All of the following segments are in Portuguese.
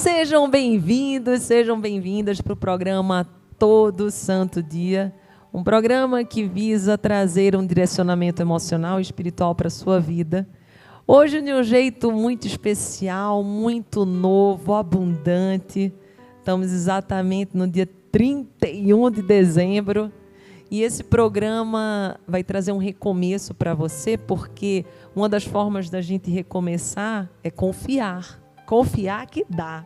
Sejam bem-vindos, sejam bem-vindas para o programa Todo Santo Dia, um programa que visa trazer um direcionamento emocional e espiritual para a sua vida. Hoje, de um jeito muito especial, muito novo, abundante. Estamos exatamente no dia 31 de dezembro. E esse programa vai trazer um recomeço para você, porque uma das formas da gente recomeçar é confiar. Confiar que dá.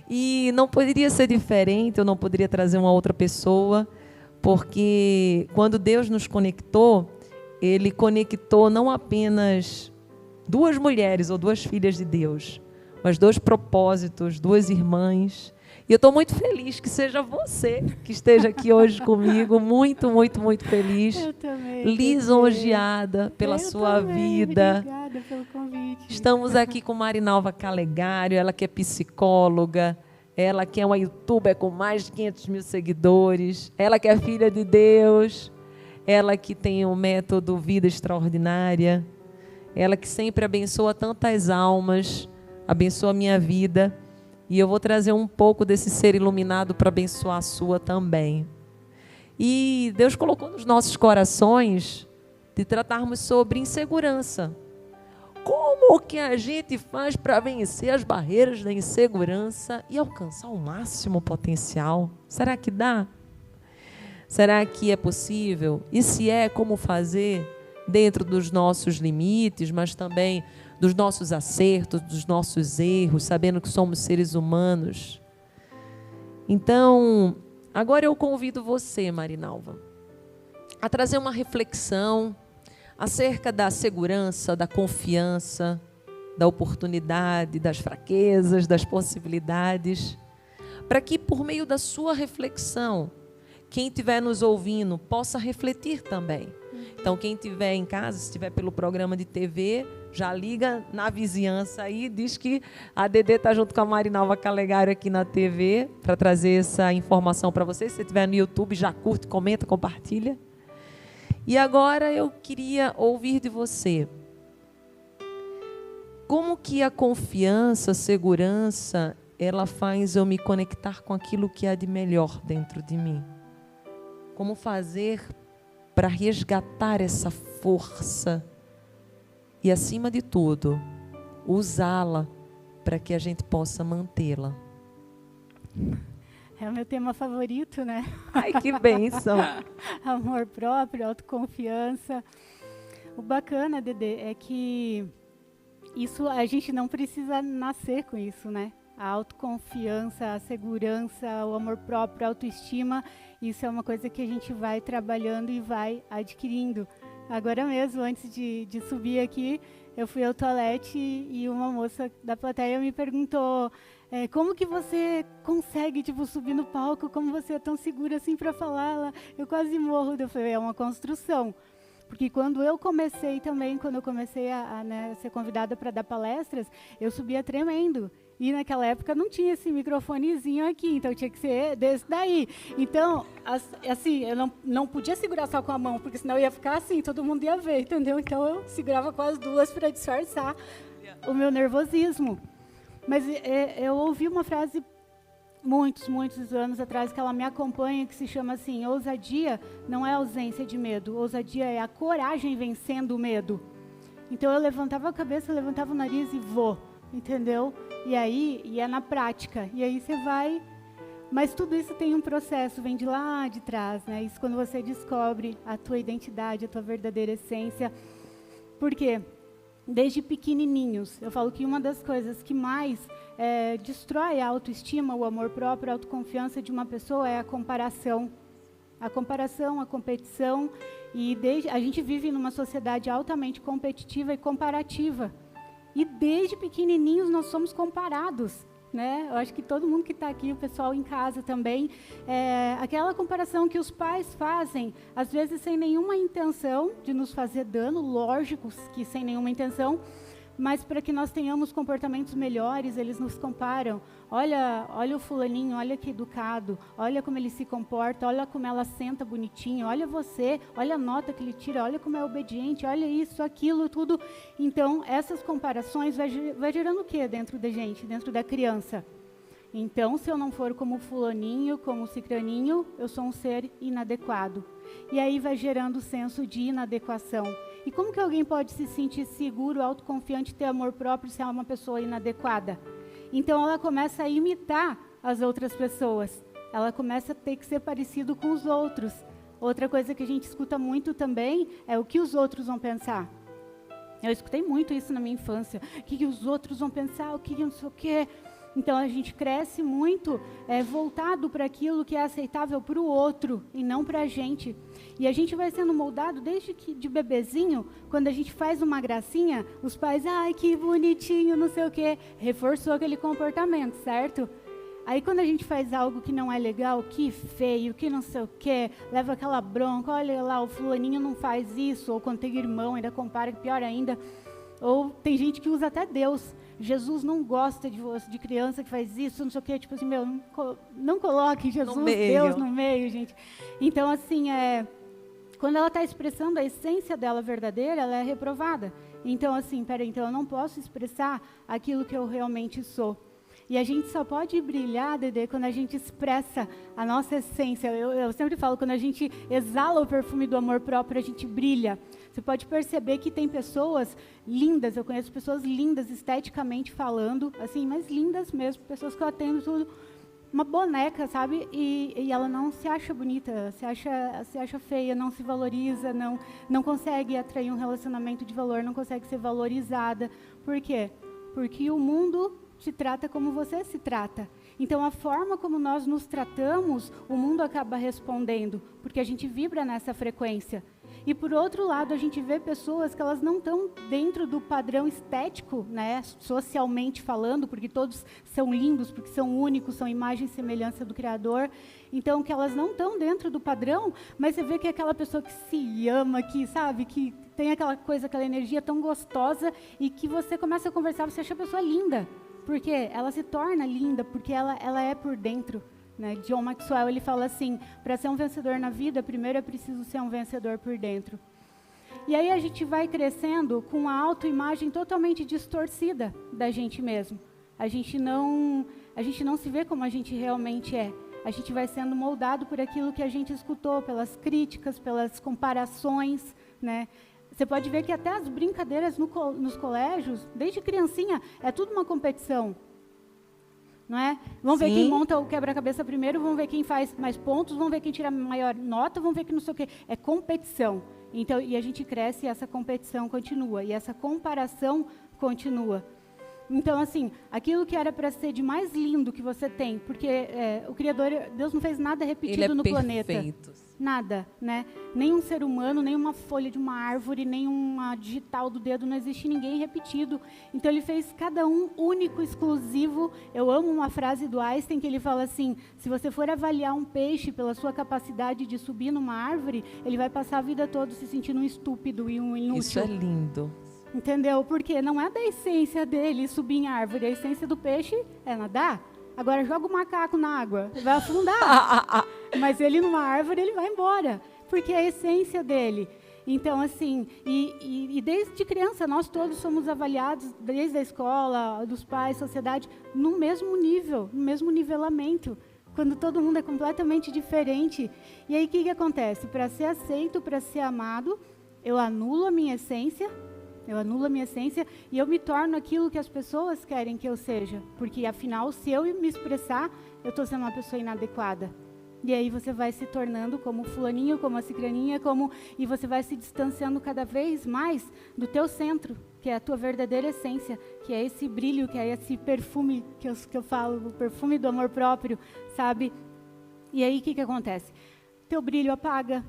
E não poderia ser diferente, eu não poderia trazer uma outra pessoa, porque quando Deus nos conectou, Ele conectou não apenas duas mulheres ou duas filhas de Deus, mas dois propósitos, duas irmãs. E eu estou muito feliz que seja você que esteja aqui hoje comigo, muito, muito, muito feliz. Eu também. Lisonjeada pela sua vida. Obrigada pelo convite. Estamos aqui com Marinalva Calegário, ela que é psicóloga, ela que é uma youtuber com mais de 500 mil seguidores, ela que é filha de Deus, ela que tem um método Vida Extraordinária, ela que sempre abençoa tantas almas, abençoa a minha vida. E eu vou trazer um pouco desse ser iluminado para abençoar a sua também. E Deus colocou nos nossos corações de tratarmos sobre insegurança. Como que a gente faz para vencer as barreiras da insegurança e alcançar o máximo potencial? Será que dá? Será que é possível? E se é, como fazer dentro dos nossos limites, mas também dos nossos acertos, dos nossos erros, sabendo que somos seres humanos? Então, agora eu convido você, Marinalva, a trazer uma reflexão acerca da segurança, da confiança, da oportunidade, das fraquezas, das possibilidades, para que por meio da sua reflexão, quem estiver nos ouvindo possa refletir também. Então, quem estiver em casa, se estiver pelo programa de TV, já liga na vizinhança aí, diz que a Dedê está junto com a Marinalva Calegário aqui na TV para trazer essa informação para vocês. Se você estiver no YouTube, já curte, comenta, compartilha. E agora eu queria ouvir de você. Como que a confiança, a segurança, ela faz eu me conectar com aquilo que há de melhor dentro de mim? Como fazer para resgatar essa força e, acima de tudo, usá-la para que a gente possa mantê-la? É o meu tema favorito, né? Ai, que bênção! Amor próprio, autoconfiança. O bacana, Dedê, é que isso a gente não precisa nascer com isso, né? A autoconfiança, a segurança, o amor próprio, a autoestima, isso é uma coisa que a gente vai trabalhando e vai adquirindo. Agora mesmo, antes de subir aqui, eu fui ao toalete e uma moça da plateia me perguntou como que você consegue subir no palco, como você é tão segura assim para falar. Eu quase morro. Eu falei, é uma construção. Porque quando eu comecei também, quando eu comecei a ser convidada para dar palestras, eu subia tremendo. E naquela época não tinha esse microfonezinho aqui, então tinha que ser desse daí. Então, assim, eu não podia segurar só com a mão, porque senão eu ia ficar assim, todo mundo ia ver, entendeu? Então eu segurava com as duas para disfarçar o meu nervosismo. Mas eu ouvi uma frase muitos anos atrás, que ela me acompanha, que se chama assim: ousadia não é ausência de medo, ousadia é a coragem vencendo o medo. Então eu levantava a cabeça, levantava o nariz e vou, entendeu? E aí, é na prática, e aí você vai, mas tudo isso tem um processo, vem de lá de trás, né? Isso quando você descobre a tua identidade, a tua verdadeira essência. Por quê? Desde pequenininhos, eu falo que uma das coisas que mais destrói a autoestima, o amor próprio, a autoconfiança de uma pessoa é a comparação. A comparação, a competição, e a gente vive numa sociedade altamente competitiva e comparativa. E desde pequenininhos nós somos comparados, né? Eu acho que todo mundo que está aqui, o pessoal em casa também, aquela comparação que os pais fazem, às vezes sem nenhuma intenção de nos fazer dano, lógico que sem nenhuma intenção, mas para que nós tenhamos comportamentos melhores, eles nos comparam. Olha o fulaninho, olha que educado, olha como ele se comporta, olha como ela senta bonitinho, olha você, olha a nota que ele tira, olha como é obediente, olha isso, aquilo, tudo. Então, essas comparações vai gerando o que dentro da gente, dentro da criança? Então, se eu não for como fulaninho, como cicraninho, eu sou um ser inadequado. E aí vai gerando o senso de inadequação. E como que alguém pode se sentir seguro, autoconfiante, ter amor próprio se é uma pessoa inadequada? Então, ela começa a imitar as outras pessoas. Ela começa a ter que ser parecido com os outros. Outra coisa que a gente escuta muito também é o que os outros vão pensar. Eu escutei muito isso na minha infância. O que os outros vão pensar, o que não sei o quê. Então, a gente cresce muito voltado para aquilo que é aceitável para o outro e não para a gente. E a gente vai sendo moldado desde que de bebezinho, quando a gente faz uma gracinha, os pais, ai, que bonitinho, não sei o quê, reforçou aquele comportamento, certo? Aí, quando a gente faz algo que não é legal, que feio, que não sei o quê, leva aquela bronca, olha lá, o fulaninho não faz isso, ou quando tem irmão, ainda compara, pior ainda. Ou tem gente que usa até Deus. Jesus não gosta de criança que faz isso, não sei o quê. Tipo assim, não coloque Jesus, Deus no meio, gente. Então, assim, quando ela está expressando a essência dela verdadeira, ela é reprovada. Então, assim, então eu não posso expressar aquilo que eu realmente sou. E a gente só pode brilhar, Dedê, quando a gente expressa a nossa essência. Eu sempre falo, quando a gente exala o perfume do amor próprio, a gente brilha. Você pode perceber que tem pessoas lindas, eu conheço pessoas lindas, esteticamente falando, assim, mas lindas mesmo, pessoas que eu atendo tudo, uma boneca, sabe? E ela não se acha bonita, se acha feia, não se valoriza, não consegue atrair um relacionamento de valor, não consegue ser valorizada. Por quê? Porque o mundo te trata como você se trata. Então, a forma como nós nos tratamos, o mundo acaba respondendo, porque a gente vibra nessa frequência. E, por outro lado, a gente vê pessoas que elas não estão dentro do padrão estético, né, socialmente falando, porque todos são lindos, porque são únicos, são imagem e semelhança do Criador. Então, que elas não estão dentro do padrão, mas você vê que é aquela pessoa que se ama, que, sabe, que tem aquela coisa, aquela energia tão gostosa, e que você começa a conversar, você acha a pessoa linda. Porque ela se torna linda, porque ela é por dentro. Né? John Maxwell, ele fala assim, para ser um vencedor na vida, primeiro é preciso ser um vencedor por dentro. E aí a gente vai crescendo com a autoimagem totalmente distorcida da gente mesmo. A gente não se vê como a gente realmente é. A gente vai sendo moldado por aquilo que a gente escutou, pelas críticas, pelas comparações, né? Você pode ver que até as brincadeiras nos colégios, desde criancinha, é tudo uma competição. Não é? Vamos ver quem monta o quebra-cabeça primeiro, vamos ver quem faz mais pontos, vamos ver quem tira a maior nota, vamos ver que não sei o quê. É competição. Então, e a gente cresce e essa competição continua. E essa comparação continua. Então, assim, aquilo que era para ser de mais lindo que você tem, porque o Criador, Deus não fez nada repetido no planeta. Nada, né? Nem um ser humano, nem uma folha de uma árvore, nem uma digital do dedo, não existe ninguém repetido. Então, ele fez cada um único, exclusivo. Eu amo uma frase do Einstein que ele fala assim, se você for avaliar um peixe pela sua capacidade de subir numa árvore, ele vai passar a vida toda se sentindo um estúpido e um inútil. Isso é lindo. Entendeu? Porque não é da essência dele subir em árvore. A essência do peixe é nadar. Agora, joga o macaco na água, ele vai afundar. Mas ele numa árvore, ele vai embora. Porque é a essência dele. Então, assim, e desde criança, nós todos somos avaliados, desde a escola, dos pais, sociedade, no mesmo nível, no mesmo nivelamento. Quando todo mundo é completamente diferente. E aí, o que acontece? Para ser aceito, para ser amado, eu anulo a minha essência. E eu me torno aquilo que as pessoas querem que eu seja. Porque, afinal, se eu me expressar, eu estou sendo uma pessoa inadequada. E aí você vai se tornando como o fulaninho, como a cicraninha, e você vai se distanciando cada vez mais do teu centro, que é a tua verdadeira essência, que é esse brilho, que é esse perfume que eu falo, o perfume do amor próprio, sabe? E aí o que acontece? Teu brilho apaga.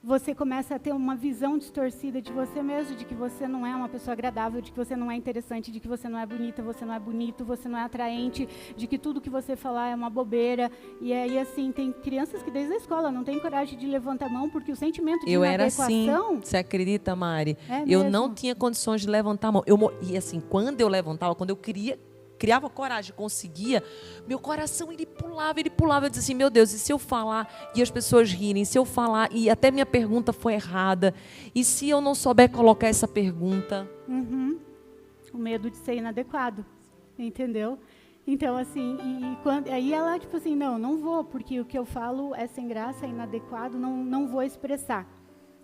Você começa a ter uma visão distorcida de você mesmo, de que você não é uma pessoa agradável, de que você não é interessante, de que você não é bonita, você não é bonito, você não é atraente, de que tudo que você falar é uma bobeira. E aí, assim, tem crianças que desde a escola não têm coragem de levantar a mão, porque o sentimento de inadequação... Eu era assim, você acredita, Mari? Eu mesmo? Não tinha condições de levantar a mão. E assim, quando eu levantava, quando eu criava coragem, conseguia, meu coração, ele pulava, eu dizia assim, meu Deus, e se eu falar e as pessoas rirem, se eu falar e até minha pergunta foi errada, e se eu não souber colocar essa pergunta? O medo de ser inadequado, entendeu? Então, assim, aí ela, tipo assim, não vou, porque o que eu falo é sem graça, é inadequado, não vou expressar.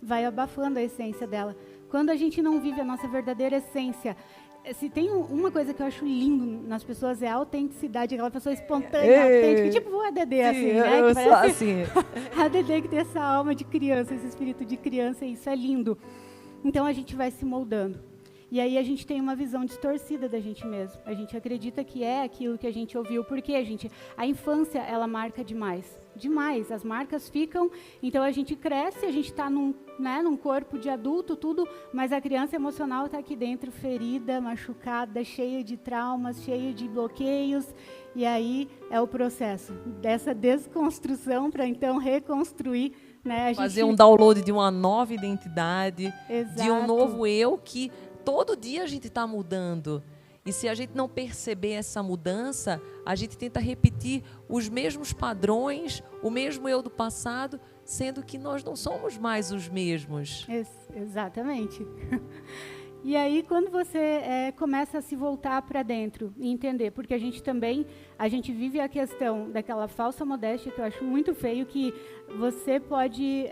Vai abafando a essência dela. Quando a gente não vive a nossa verdadeira essência, se tem uma coisa que eu acho lindo nas pessoas é a autenticidade, aquela pessoa espontânea, autêntica, tipo a Dedê, assim, né? Eu Que sou parece assim. a Dedê que tem essa alma de criança, esse espírito de criança, e isso é lindo. Então a gente vai se moldando. E aí a gente tem uma visão distorcida da gente mesmo. A gente acredita que é aquilo que a gente ouviu. Porque, a infância, ela marca demais. Demais. As marcas ficam. Então a gente cresce, a gente está num corpo de adulto, tudo, mas a criança emocional está aqui dentro, ferida, machucada, cheia de traumas, cheia de bloqueios. E aí é o processo dessa desconstrução para então reconstruir. Né? Fazer um download de uma nova identidade, Exato. de um novo eu que todo dia a gente está mudando. E se a gente não perceber essa mudança, a gente tenta repetir os mesmos padrões, o mesmo eu do passado, sendo que nós não somos mais os mesmos. Exatamente. E aí, quando você começa a se voltar para dentro e entender, porque a gente vive a questão daquela falsa modéstia, que eu acho muito feio, que você pode,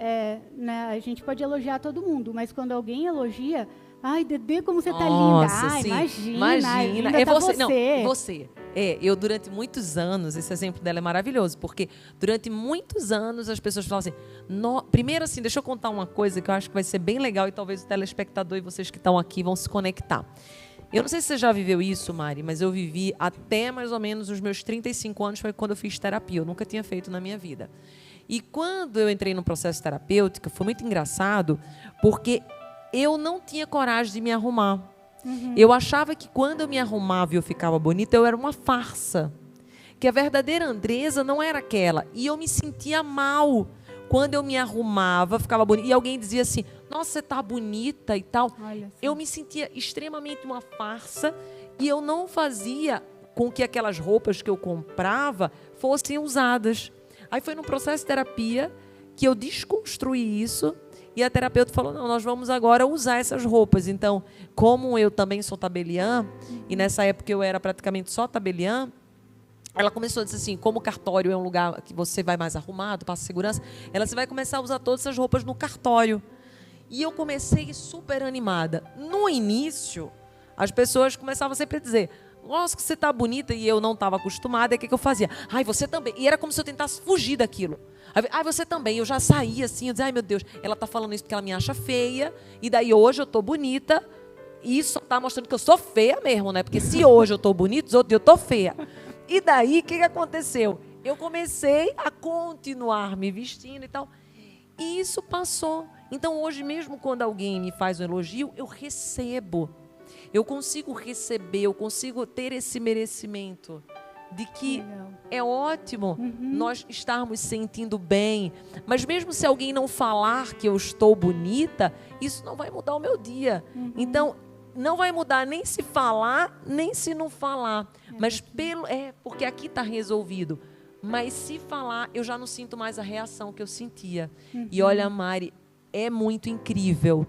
a gente pode elogiar todo mundo, mas quando alguém elogia, ai, Dedê, como você tá linda. Ai, sim. Imagina. É tá você. Não, você. Eu durante muitos anos, esse exemplo dela é maravilhoso, porque durante muitos anos as pessoas falam assim, primeiro assim, deixa eu contar uma coisa que eu acho que vai ser bem legal e talvez o telespectador e vocês que estão aqui vão se conectar. Eu não sei se você já viveu isso, Mari, mas eu vivi até mais ou menos os meus 35 anos, foi quando eu fiz terapia, eu nunca tinha feito na minha vida. E quando eu entrei no processo terapêutico, foi muito engraçado, porque eu não tinha coragem de me arrumar. Uhum. Eu achava que quando eu me arrumava e eu ficava bonita, eu era uma farsa. Que a verdadeira Andresa não era aquela. E eu me sentia mal quando eu me arrumava, ficava bonita. E alguém dizia assim, nossa, você tá bonita e tal. Eu me sentia extremamente uma farsa e eu não fazia com que aquelas roupas que eu comprava fossem usadas. Aí foi no processo de terapia que eu desconstruí isso. E a terapeuta falou, não, nós vamos agora usar essas roupas. Então, como eu também sou tabeliã, e nessa época eu era praticamente só tabeliã, ela começou a dizer assim, como o cartório é um lugar que você vai mais arrumado, passa segurança, você vai começar a usar todas essas roupas no cartório. E eu comecei super animada. No início, as pessoas começavam sempre a dizer, nossa, que você está bonita, e eu não estava acostumada, e o que eu fazia? Ai, você também. E era como se eu tentasse fugir daquilo. Ai, você também. Eu já saía assim, eu dizia, ai meu Deus, ela está falando isso porque ela me acha feia, e daí hoje eu estou bonita, e isso está mostrando que eu sou feia mesmo, né? Porque se hoje eu estou bonita, os outros dias eu estou feia. E daí, o que aconteceu? Eu comecei a continuar me vestindo e tal, e isso passou. Então hoje mesmo quando alguém me faz um elogio, eu recebo. Eu consigo receber, eu consigo ter esse merecimento de que é ótimo nós estarmos sentindo bem. Mas mesmo se alguém não falar que eu estou bonita, isso não vai mudar o meu dia. Então, não vai mudar nem se falar, nem se não falar. Mas porque aqui está resolvido. Mas se falar, eu já não sinto mais a reação que eu sentia. E olha, Mari, é muito incrível.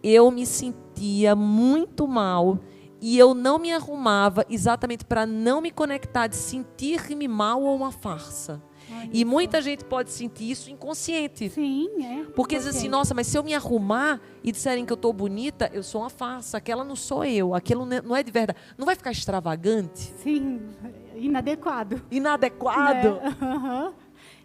Eu me sentia muito mal e eu não me arrumava exatamente para não me conectar, de sentir-me mal ou uma farsa. E muita gente pode sentir isso inconsciente. Sim, Porque diz assim, nossa, mas se eu me arrumar e disserem que eu estou bonita, eu sou uma farsa, aquela não sou eu, aquilo não é de verdade. Não vai ficar extravagante? Sim, inadequado. Inadequado?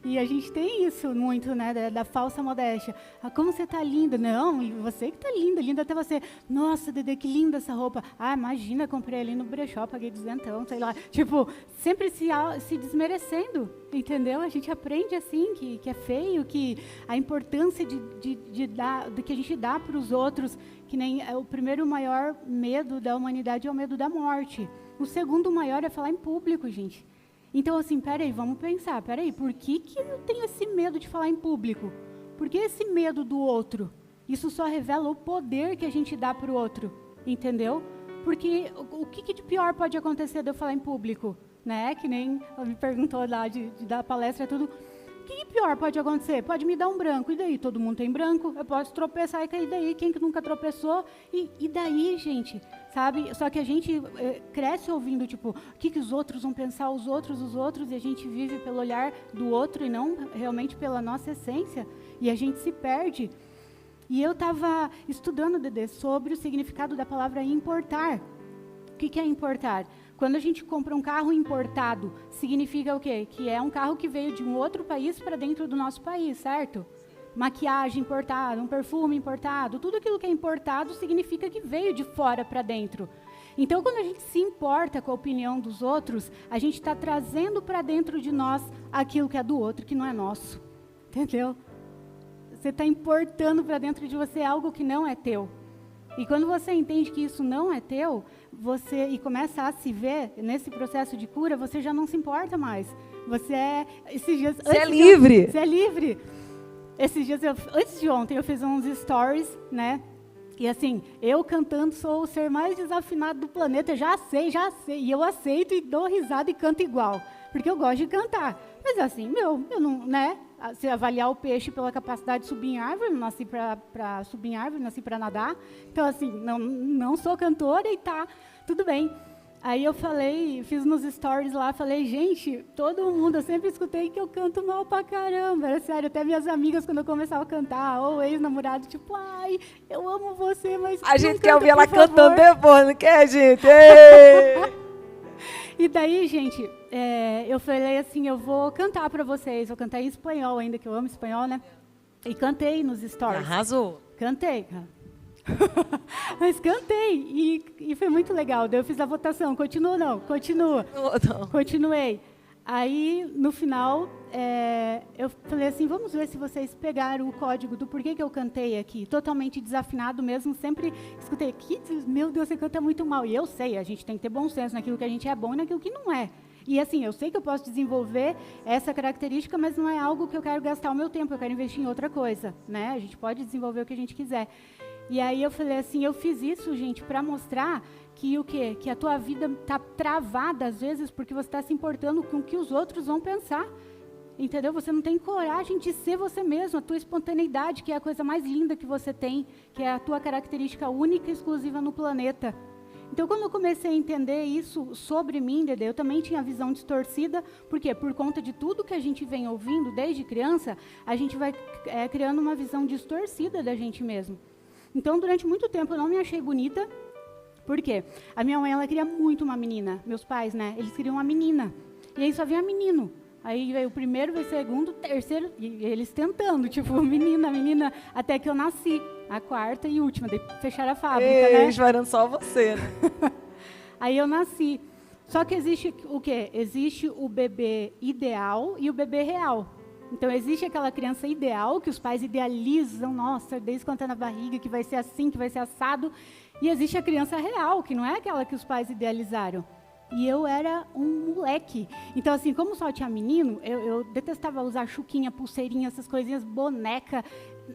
E a gente tem isso muito, né, da falsa modéstia. Ah, como você tá linda. Não, e você que tá linda até você. Nossa, Dedê, que linda essa roupa. Ah, imagina, comprei ali no brechó, paguei 200, sei lá. Tipo, sempre se desmerecendo, entendeu? A gente aprende assim, que é feio, que a importância do que a gente dá para os outros, que nem o primeiro maior medo da humanidade é o medo da morte. O segundo maior é falar em público, gente. Então, assim, vamos pensar, por que eu tenho esse medo de falar em público? Por que esse medo do outro? Isso só revela o poder que a gente dá para o outro, entendeu? Porque o que de pior pode acontecer de eu falar em público? Né? Que nem ela me perguntou lá de dar palestra, tudo. O que de pior pode acontecer? Pode me dar um branco, e daí? Todo mundo tem branco, eu posso tropeçar e cair daí, quem que nunca tropeçou? E daí, gente? sabe? Só que a gente cresce ouvindo, tipo, o que os outros vão pensar, os outros, e a gente vive pelo olhar do outro e não realmente pela nossa essência, e a gente se perde. E eu estava estudando, Dedê, sobre o significado da palavra importar. O que é importar? Quando a gente compra um carro importado, significa o quê? Que é um carro que veio de um outro país para dentro do nosso país, certo? Maquiagem importada, um perfume importado, tudo aquilo que é importado significa que veio de fora para dentro. Então, quando a gente se importa com a opinião dos outros, a gente está trazendo para dentro de nós aquilo que é do outro, que não é nosso. Entendeu? Você está importando para dentro de você algo que não é teu. E quando você entende que isso não é teu, e começa a se ver nesse processo de cura, você já não se importa mais. Você é livre. Você é livre. Esses dias, antes de ontem, eu fiz uns stories, né? E assim, eu cantando sou o ser mais desafinado do planeta, já sei. E eu aceito e dou risada e canto igual, porque eu gosto de cantar. Mas assim, eu não, né? Se avaliar o peixe pela capacidade de subir em árvore, não nasci para subir em árvore, nasci para nadar. Então assim, não sou cantora e tá, tudo bem. Aí eu falei, fiz nos stories lá, falei, gente, todo mundo, eu sempre escutei que eu canto mal pra caramba, era sério, até minhas amigas, quando eu começava a cantar, ou ex-namorado, tipo, ai, eu amo você, mas a gente quer canta, ouvir ela favor. cantando depois, não quer, gente? E daí, gente, eu falei assim, eu vou cantar pra vocês, vou cantar em espanhol ainda, que eu amo espanhol, né? E cantei nos stories. Arrasou. Cantei, cara. Mas cantei e foi muito legal. Daí eu fiz a votação. Continua ou não? Continua. Não. Continuei. Aí, no final, eu falei assim, vamos ver se vocês pegaram o código do porquê que eu cantei aqui. Totalmente desafinado mesmo. Sempre escutei, meu Deus, você canta muito mal. E eu sei, a gente tem que ter bom senso naquilo que a gente é bom e naquilo que não é. E assim, eu sei que eu posso desenvolver essa característica, mas não é algo que eu quero gastar o meu tempo, eu quero investir em outra coisa, né? A gente pode desenvolver o que a gente quiser. E aí eu falei assim, eu fiz isso, gente, para mostrar que o quê? Que a tua vida está travada, às vezes, porque você está se importando com o que os outros vão pensar. Entendeu? Você não tem coragem de ser você mesmo, a tua espontaneidade, que é a coisa mais linda que você tem, que é a tua característica única e exclusiva no planeta. Então, quando eu comecei a entender isso sobre mim, Dedê, eu também tinha a visão distorcida. Por quê? Por conta de tudo que a gente vem ouvindo desde criança, a gente vai criando uma visão distorcida da gente mesmo. Então, durante muito tempo, eu não me achei bonita. Por quê? A minha mãe, ela queria muito uma menina. Meus pais, né? Eles queriam uma menina. E aí só vinha menino. Aí veio o primeiro, veio o segundo, o terceiro, e eles tentando, tipo, menina, até que eu nasci. A quarta e última, daí fecharam a fábrica, né? Esperando só você, né? Aí eu nasci. Só que existe o quê? Existe o bebê ideal e o bebê real. Então, existe aquela criança ideal, que os pais idealizam, nossa, desde quando está na barriga, que vai ser assim, que vai ser assado. E existe a criança real, que não é aquela que os pais idealizaram. E eu era um moleque. Então, assim, como só tinha menino, eu detestava usar chuquinha, pulseirinha, essas coisinhas, boneca.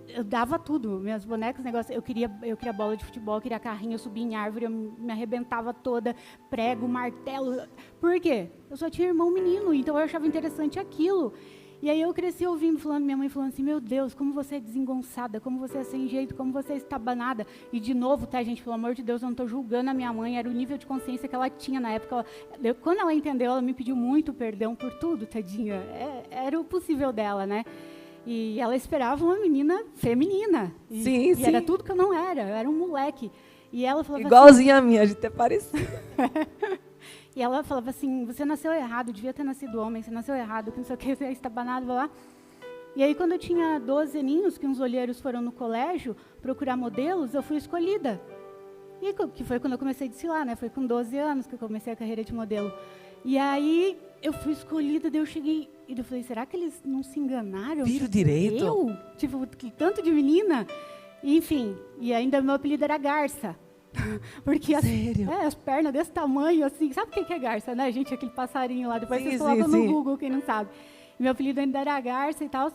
Eu dava tudo, minhas bonecas, negócio. Eu queria bola de futebol, eu queria carrinho, eu subia em árvore, eu me arrebentava toda, prego, martelo. Por quê? Eu só tinha irmão menino, então eu achava interessante aquilo. E aí eu cresci ouvindo, minha mãe falando assim, meu Deus, como você é desengonçada, como você é sem jeito, como você é estabanada. E de novo, tá, gente, pelo amor de Deus, eu não estou julgando a minha mãe, era o nível de consciência que ela tinha na época. Quando ela entendeu, ela me pediu muito perdão por tudo, tadinha. Era o possível dela, né? E ela esperava uma menina feminina. Sim. E era tudo que eu não era um moleque. E ela falava igualzinha a minha, a gente é parecido. E ela falava assim, você nasceu errado, devia ter nascido homem, você nasceu errado, que não sei o que, você é estabanado, lá. E aí, quando eu tinha 12 aninhos, que uns olheiros foram no colégio procurar modelos, eu fui escolhida. E que foi quando eu comecei a desfilar, né? Foi com 12 anos que eu comecei a carreira de modelo. E aí, eu fui escolhida, daí eu cheguei, e eu falei, será que eles não se enganaram? Viram direito? Eu? Tipo, tanto de menina? E, enfim, e ainda meu apelido era Garça. Porque as pernas desse tamanho, assim, sabe o que é garça, né, gente? Aquele passarinho lá, depois vocês colocam no Google, quem não sabe. Meu apelido ainda era garça e tal.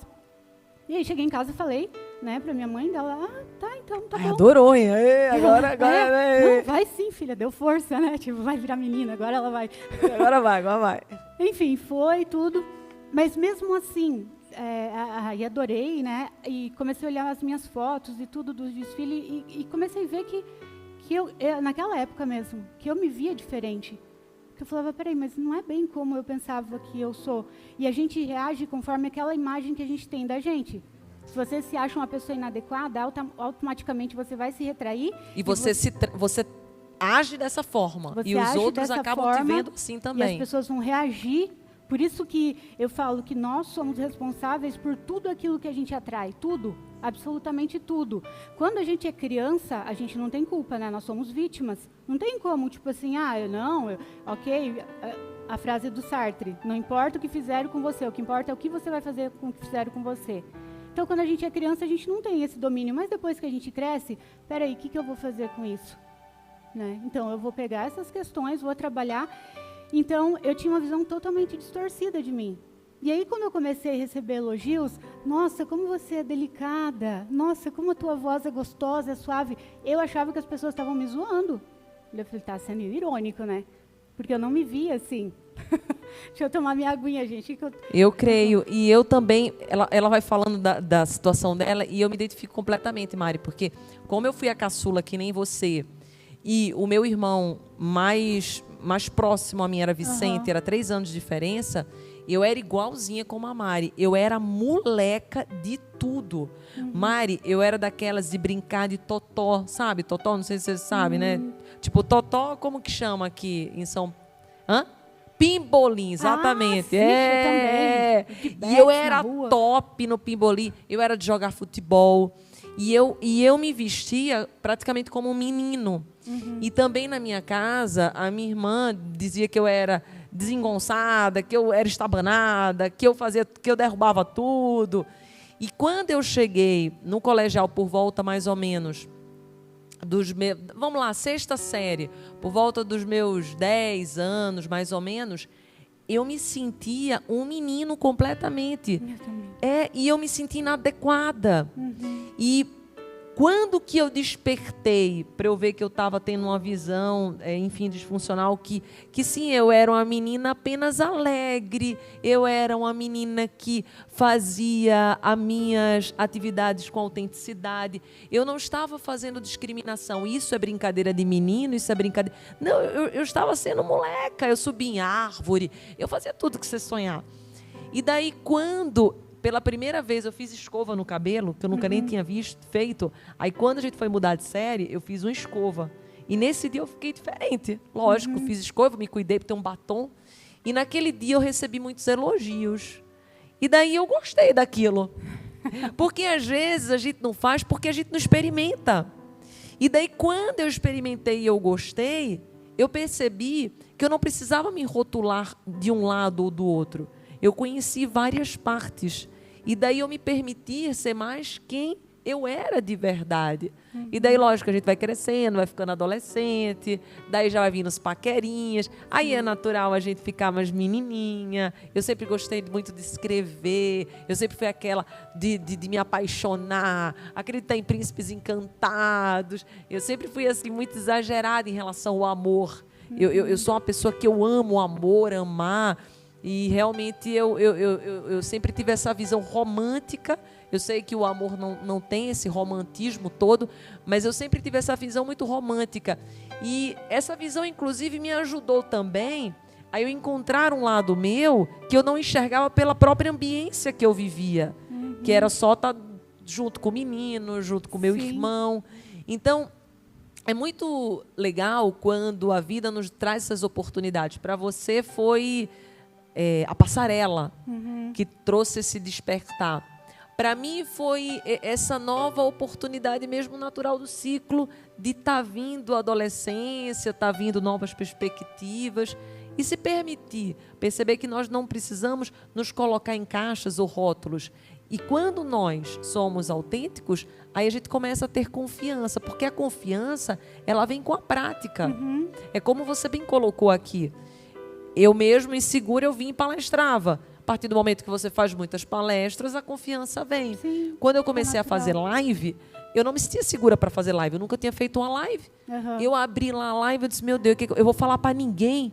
E aí cheguei em casa e falei, né, pra minha mãe dela, tá, então, tá bom. Adorou, hein? Agora. Não, vai sim, filha, deu força, né? Tipo, vai virar menina, agora ela vai. Agora vai. Enfim, foi tudo. Mas mesmo assim, e adorei, né? E comecei a olhar as minhas fotos e tudo do desfile e comecei a ver que que naquela época mesmo, que eu me via diferente. Que eu falava, peraí, mas não é bem como eu pensava que eu sou. E a gente reage conforme aquela imagem que a gente tem da gente. Se você se acha uma pessoa inadequada, automaticamente você vai se retrair. E você age dessa forma. E os outros acabam te vendo assim também. E as pessoas vão reagir. Por isso que eu falo que nós somos responsáveis por tudo aquilo que a gente atrai. Tudo. Absolutamente tudo. Quando a gente é criança, a gente não tem culpa, né? Nós somos vítimas. Não tem como, tipo assim, ok, a frase do Sartre, não importa o que fizeram com você, o que importa é o que você vai fazer com o que fizeram com você. Então, quando a gente é criança, a gente não tem esse domínio, mas depois que a gente cresce, peraí, o que eu vou fazer com isso? Né? Então, eu vou pegar essas questões, vou trabalhar. Então, eu tinha uma visão totalmente distorcida de mim. E aí, quando eu comecei a receber elogios, nossa, como você é delicada, nossa, como a tua voz é gostosa, é suave. Eu achava que as pessoas estavam me zoando. Eu falei, tá sendo irônico, né? Porque eu não me via assim. Deixa eu tomar minha aguinha, gente. Eu creio. E eu também, ela vai falando da situação dela, e eu me identifico completamente, Mari, porque como eu fui a caçula, que nem você, e o meu irmão mais próximo a mim era Vicente, era 3 anos de diferença, eu era igualzinha como a Mari. Eu era moleca de tudo. Mari, eu era daquelas de brincar de totó, sabe? Totó, não sei se você sabe, né? Tipo, totó, como que chama aqui em São... Pimbolim, exatamente. Sim, eu também. E eu era top no pimbolim. Eu era de jogar futebol. E eu me vestia praticamente como um menino. E também na minha casa, a minha irmã dizia que eu era desengonçada, que eu era estabanada, que eu derrubava tudo. E quando eu cheguei no colegial por volta mais ou menos vamos lá, 6ª série, por volta dos meus 10 anos, mais ou menos, eu me sentia um menino completamente. Eu também. E eu me sentia inadequada. E quando que eu despertei para eu ver que eu estava tendo uma visão, disfuncional, que sim, eu era uma menina apenas alegre, eu era uma menina que fazia as minhas atividades com autenticidade, eu não estava fazendo discriminação, isso é brincadeira de menino, isso é brincadeira... Não, eu estava sendo moleca, eu subia em árvore, eu fazia tudo que você sonhar. E daí, quando... Pela primeira vez eu fiz escova no cabelo, que eu nunca nem tinha feito. Aí quando a gente foi mudar de série, eu fiz uma escova. E nesse dia eu fiquei diferente. Lógico, fiz escova, me cuidei para ter um batom. E naquele dia eu recebi muitos elogios. E daí eu gostei daquilo. Porque às vezes a gente não faz porque a gente não experimenta. E daí quando eu experimentei e eu gostei, eu percebi que eu não precisava me rotular de um lado ou do outro. Eu conheci várias partes. E daí eu me permiti ser mais quem eu era de verdade. E daí, lógico, a gente vai crescendo, vai ficando adolescente, daí já vai vindo os paquerinhas, aí é natural a gente ficar mais menininha. Eu sempre gostei muito de escrever, eu sempre fui aquela de me apaixonar, acreditar em príncipes encantados. Eu sempre fui assim, muito exagerada em relação ao amor. Eu sou uma pessoa que eu amo o amor, amar. E realmente eu sempre tive essa visão romântica. Eu sei que o amor não tem esse romantismo todo, mas eu sempre tive essa visão muito romântica. E essa visão, inclusive, me ajudou também a eu encontrar um lado meu que eu não enxergava pela própria ambiência que eu vivia, que era só estar junto com o menino, junto com o meu irmão. Então, é muito legal quando a vida nos traz essas oportunidades. Para você foi... a passarela que trouxe esse despertar. Para mim foi essa nova oportunidade mesmo natural do ciclo de estar vindo a adolescência, estar vindo novas perspectivas e se permitir, perceber que nós não precisamos nos colocar em caixas ou rótulos. E quando nós somos autênticos, aí a gente começa a ter confiança, porque a confiança, ela vem com a prática. É como você bem colocou aqui. Eu mesmo, insegura, eu vim e palestrava. A partir do momento que você faz muitas palestras, a confiança vem. Sim, quando eu comecei a fazer live, eu não me sentia segura para fazer live. Eu nunca tinha feito uma live. Eu abri lá a live e disse, meu Deus, eu vou falar para ninguém.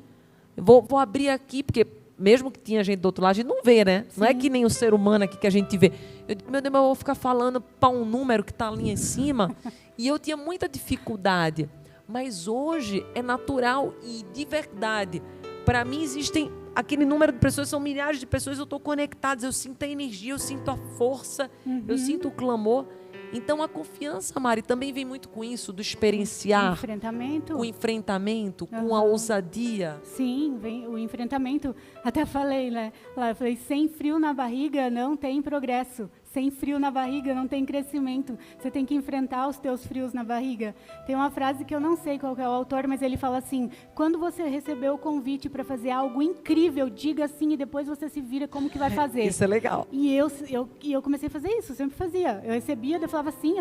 Eu vou abrir aqui, porque mesmo que tinha gente do outro lado, a gente não vê, né? Sim. Não é que nem o ser humano aqui que a gente vê. Eu disse, meu Deus, mas eu vou ficar falando para um número que está ali em cima. E eu tinha muita dificuldade. Mas hoje é natural e de verdade. Para mim existem aquele número de pessoas, são milhares de pessoas, eu estou conectada, eu sinto a energia, eu sinto a força, eu sinto o clamor. Então a confiança, Mari, também vem muito com isso, do experienciar. O enfrentamento, com a ousadia. Sim, vem o enfrentamento. Até falei, né? Lá eu falei, sem frio na barriga não tem progresso. Sem frio na barriga não tem crescimento. Você tem que enfrentar os teus frios na barriga. Tem uma frase que eu não sei qual que é o autor, mas ele fala assim: quando você recebeu o convite para fazer algo incrível, diga sim e depois você se vira como que vai fazer. Isso é legal. E eu comecei a fazer isso, eu sempre fazia. Eu recebia, eu falava sim,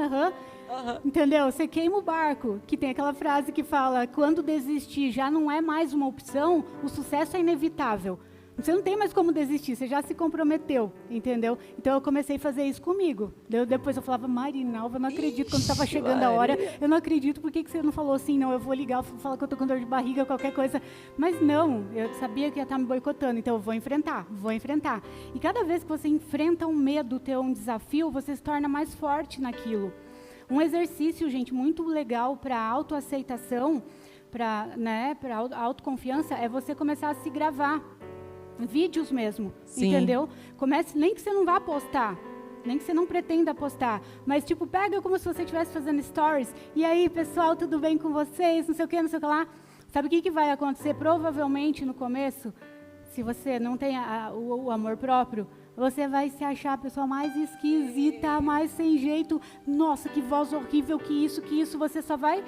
entendeu? Você queima o barco, que tem aquela frase que fala, quando desistir já não é mais uma opção, o sucesso é inevitável. Você não tem mais como desistir, você já se comprometeu, entendeu? Então eu comecei a fazer isso comigo. Depois eu falava, Marinalva, eu não acredito, quando estava chegando a hora, eu não acredito, por que você não falou assim? Não, eu vou ligar, eu vou falar que eu estou com dor de barriga, qualquer coisa. Mas não, eu sabia que ia estar me boicotando, então eu vou enfrentar. E cada vez que você enfrenta um medo, um desafio, você se torna mais forte naquilo. Um exercício, gente, muito legal para autoaceitação, para autoconfiança, é você começar a se gravar. Vídeos mesmo, entendeu? Comece, nem que você não vá postar, nem que você não pretenda postar, mas tipo, pega como se você estivesse fazendo stories, e aí, pessoal, tudo bem com vocês, não sei o que lá. Sabe o que vai acontecer? Provavelmente no começo, se você não tem o amor próprio, você vai se achar a pessoa mais esquisita, mais sem jeito. Nossa, que voz horrível, que isso. Você só vai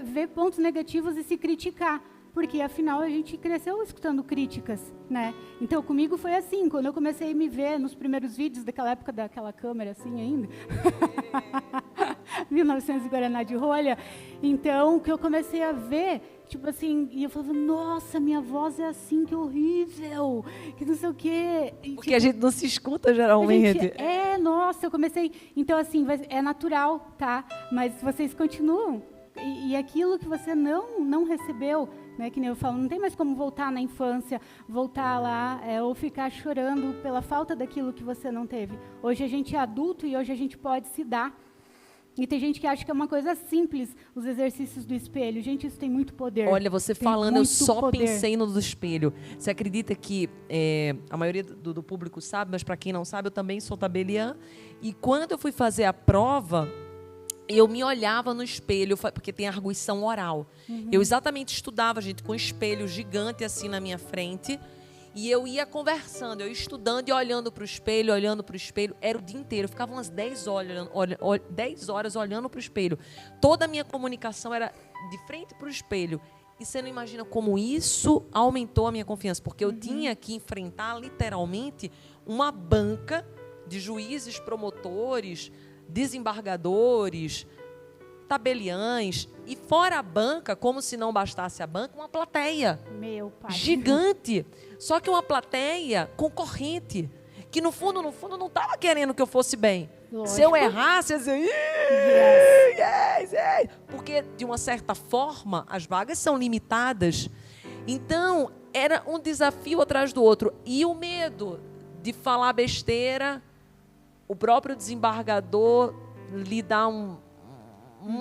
ver pontos negativos e se criticar. Porque, afinal, a gente cresceu escutando críticas, né? Então, comigo foi assim, quando eu comecei a me ver nos primeiros vídeos daquela época, daquela câmera assim ainda, 1900 Guaraná de rolha, então, que eu comecei a ver, tipo assim, e eu falava, nossa, minha voz é assim, que horrível, que não sei o quê. E, porque tipo, a gente não se escuta geralmente. Nossa, eu comecei, então, assim, é natural, tá? Mas vocês continuam, e aquilo que você não recebeu, né, que nem eu falo, não tem mais como voltar na infância, voltar lá ou ficar chorando pela falta daquilo que você não teve. Hoje a gente é adulto e hoje a gente pode se dar. E tem gente que acha que é uma coisa simples, os exercícios do espelho. Gente, isso tem muito poder. Olha, você falando, eu só pensei no do espelho. Você acredita que a maioria do público sabe, mas para quem não sabe, eu também sou tabeliã. E quando eu fui fazer a prova, eu me olhava no espelho, porque tem arguição oral. Eu exatamente estudava, gente, com um espelho gigante assim na minha frente. E eu ia conversando, eu ia estudando e olhando para o espelho, Era o dia inteiro, eu ficava umas 10 horas olhando para o espelho. Toda a minha comunicação era de frente para o espelho. E você não imagina como isso aumentou a minha confiança. Porque eu tinha que enfrentar, literalmente, uma banca de juízes, promotores, desembargadores, tabeliães, e fora a banca, como se não bastasse a banca, uma plateia gigante, só que uma plateia concorrente, que no fundo não estava querendo que eu fosse bem. Lógico. Se eu errasse, eu ia dizer, yes. Porque de uma certa forma as vagas são limitadas, então era um desafio atrás do outro, e o medo de falar besteira, o próprio desembargador lhe dá um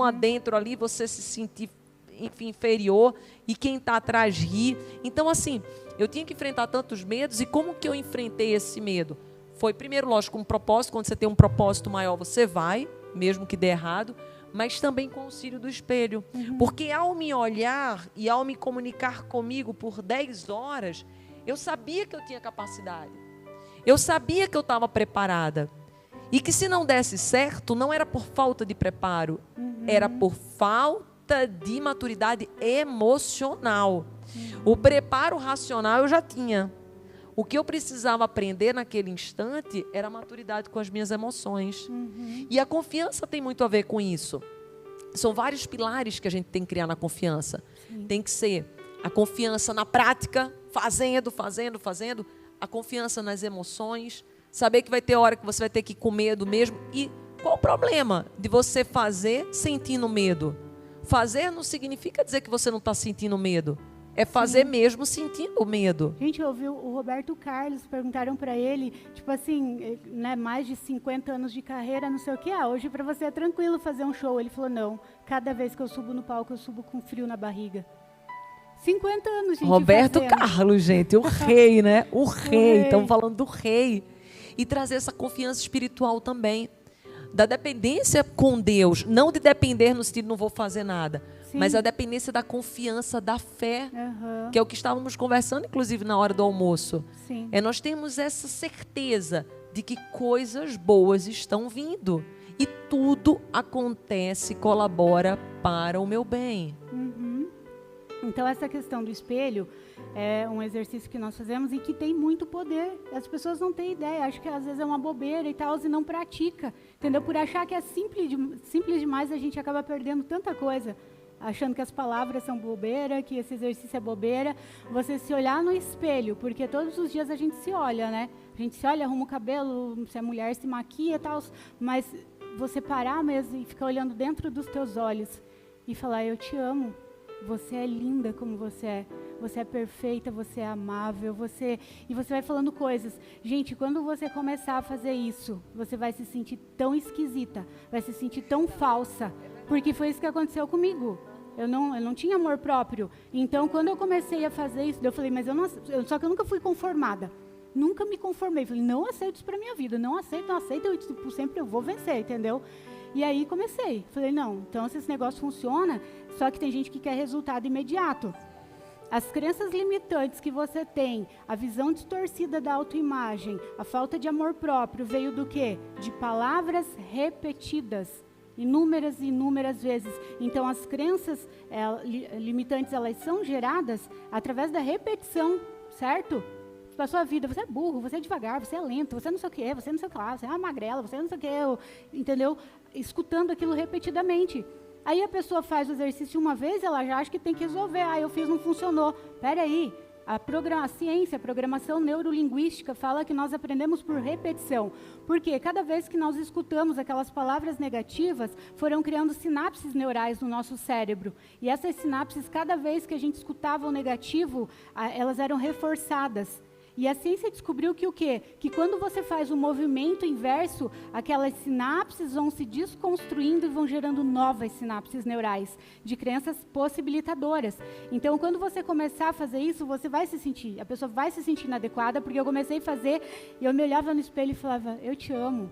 adentro ali, você se sentir, enfim, inferior, e quem está atrás ri. Então, assim, eu tinha que enfrentar tantos medos, e como que eu enfrentei esse medo? Foi, primeiro, lógico, um propósito. Quando você tem um propósito maior, você vai, mesmo que dê errado, mas também com o auxílio do espelho. Porque ao me olhar e ao me comunicar comigo por 10 horas, eu sabia que eu tinha capacidade. Eu sabia que eu estava preparada. E que se não desse certo, não era por falta de preparo, era por falta de maturidade emocional. O preparo racional eu já tinha. O que eu precisava aprender naquele instante era a maturidade com as minhas emoções. E a confiança tem muito a ver com isso. São vários pilares que a gente tem que criar na confiança. Tem que ser a confiança na prática, fazendo. A confiança nas emoções. Saber que vai ter hora que você vai ter que ir com medo mesmo. E qual o problema de você fazer sentindo medo? Fazer não significa dizer que você não está sentindo medo. É fazer mesmo sentindo medo. Gente, eu ouvi o Roberto Carlos, perguntaram para ele, tipo assim, né, mais de 50 anos de carreira, não sei o que. Hoje para você é tranquilo fazer um show. Ele falou, não, cada vez que eu subo no palco, eu subo com frio na barriga. 50 anos, gente. Roberto fazendo. Carlos, gente, o rei, né? O rei, rei. estamos falando do rei. E trazer essa confiança espiritual também. Da dependência com Deus, não de depender no sentido não vou fazer nada, Sim. mas a dependência da confiança, da fé, que é o que estávamos conversando, inclusive, na hora do almoço. Sim. Nós temos essa certeza de que coisas boas estão vindo e tudo acontece, colabora para o meu bem. Então, essa questão do espelho é um exercício que nós fazemos e que tem muito poder. As pessoas não têm ideia, acham que às vezes é uma bobeira e tal, e não pratica, entendeu? Por achar que é simples demais, a gente acaba perdendo tanta coisa, achando que as palavras são bobeira, que esse exercício é bobeira. Você se olhar no espelho, porque todos os dias a gente se olha, né? A gente se olha, arruma o cabelo, se é mulher, se maquia e tal, mas você parar mesmo e ficar olhando dentro dos teus olhos e falar, eu te amo. Você é linda como você é perfeita, você é amável, e você vai falando coisas. Gente, quando você começar a fazer isso, você vai se sentir tão esquisita, vai se sentir tão falsa, porque foi isso que aconteceu comigo. Eu não tinha amor próprio. Então, quando eu comecei a fazer isso, eu falei, mas só que eu nunca fui conformada. Nunca me conformei. Falei, não aceito isso pra minha vida, não aceito, eu sempre eu vou vencer, entendeu? E aí comecei, falei, não, então se esse negócio funciona, só que tem gente que quer resultado imediato. As crenças limitantes que você tem, a visão distorcida da autoimagem, a falta de amor próprio, veio do quê? De palavras repetidas, inúmeras e inúmeras vezes. Então as crenças limitantes, elas são geradas através da repetição, certo? A sua vida, você é burro, você é devagar, você é lento, você não sei o que, você não sei o que lá, você é uma magrela, você não sei o que, entendeu? Escutando aquilo repetidamente. Aí a pessoa faz o exercício uma vez, ela já acha que tem que resolver. Eu fiz, não funcionou. Peraí, a ciência, a programação neurolinguística fala que nós aprendemos por repetição. Porque cada vez que nós escutamos aquelas palavras negativas, foram criando sinapses neurais no nosso cérebro. E essas sinapses, cada vez que a gente escutava o negativo, elas eram reforçadas. E a ciência descobriu que o quê? Que quando você faz o movimento inverso, aquelas sinapses vão se desconstruindo e vão gerando novas sinapses neurais, de crenças possibilitadoras. Então, quando você começar a fazer isso, a pessoa vai se sentir inadequada, porque eu comecei a fazer, e eu me olhava no espelho e falava, eu te amo,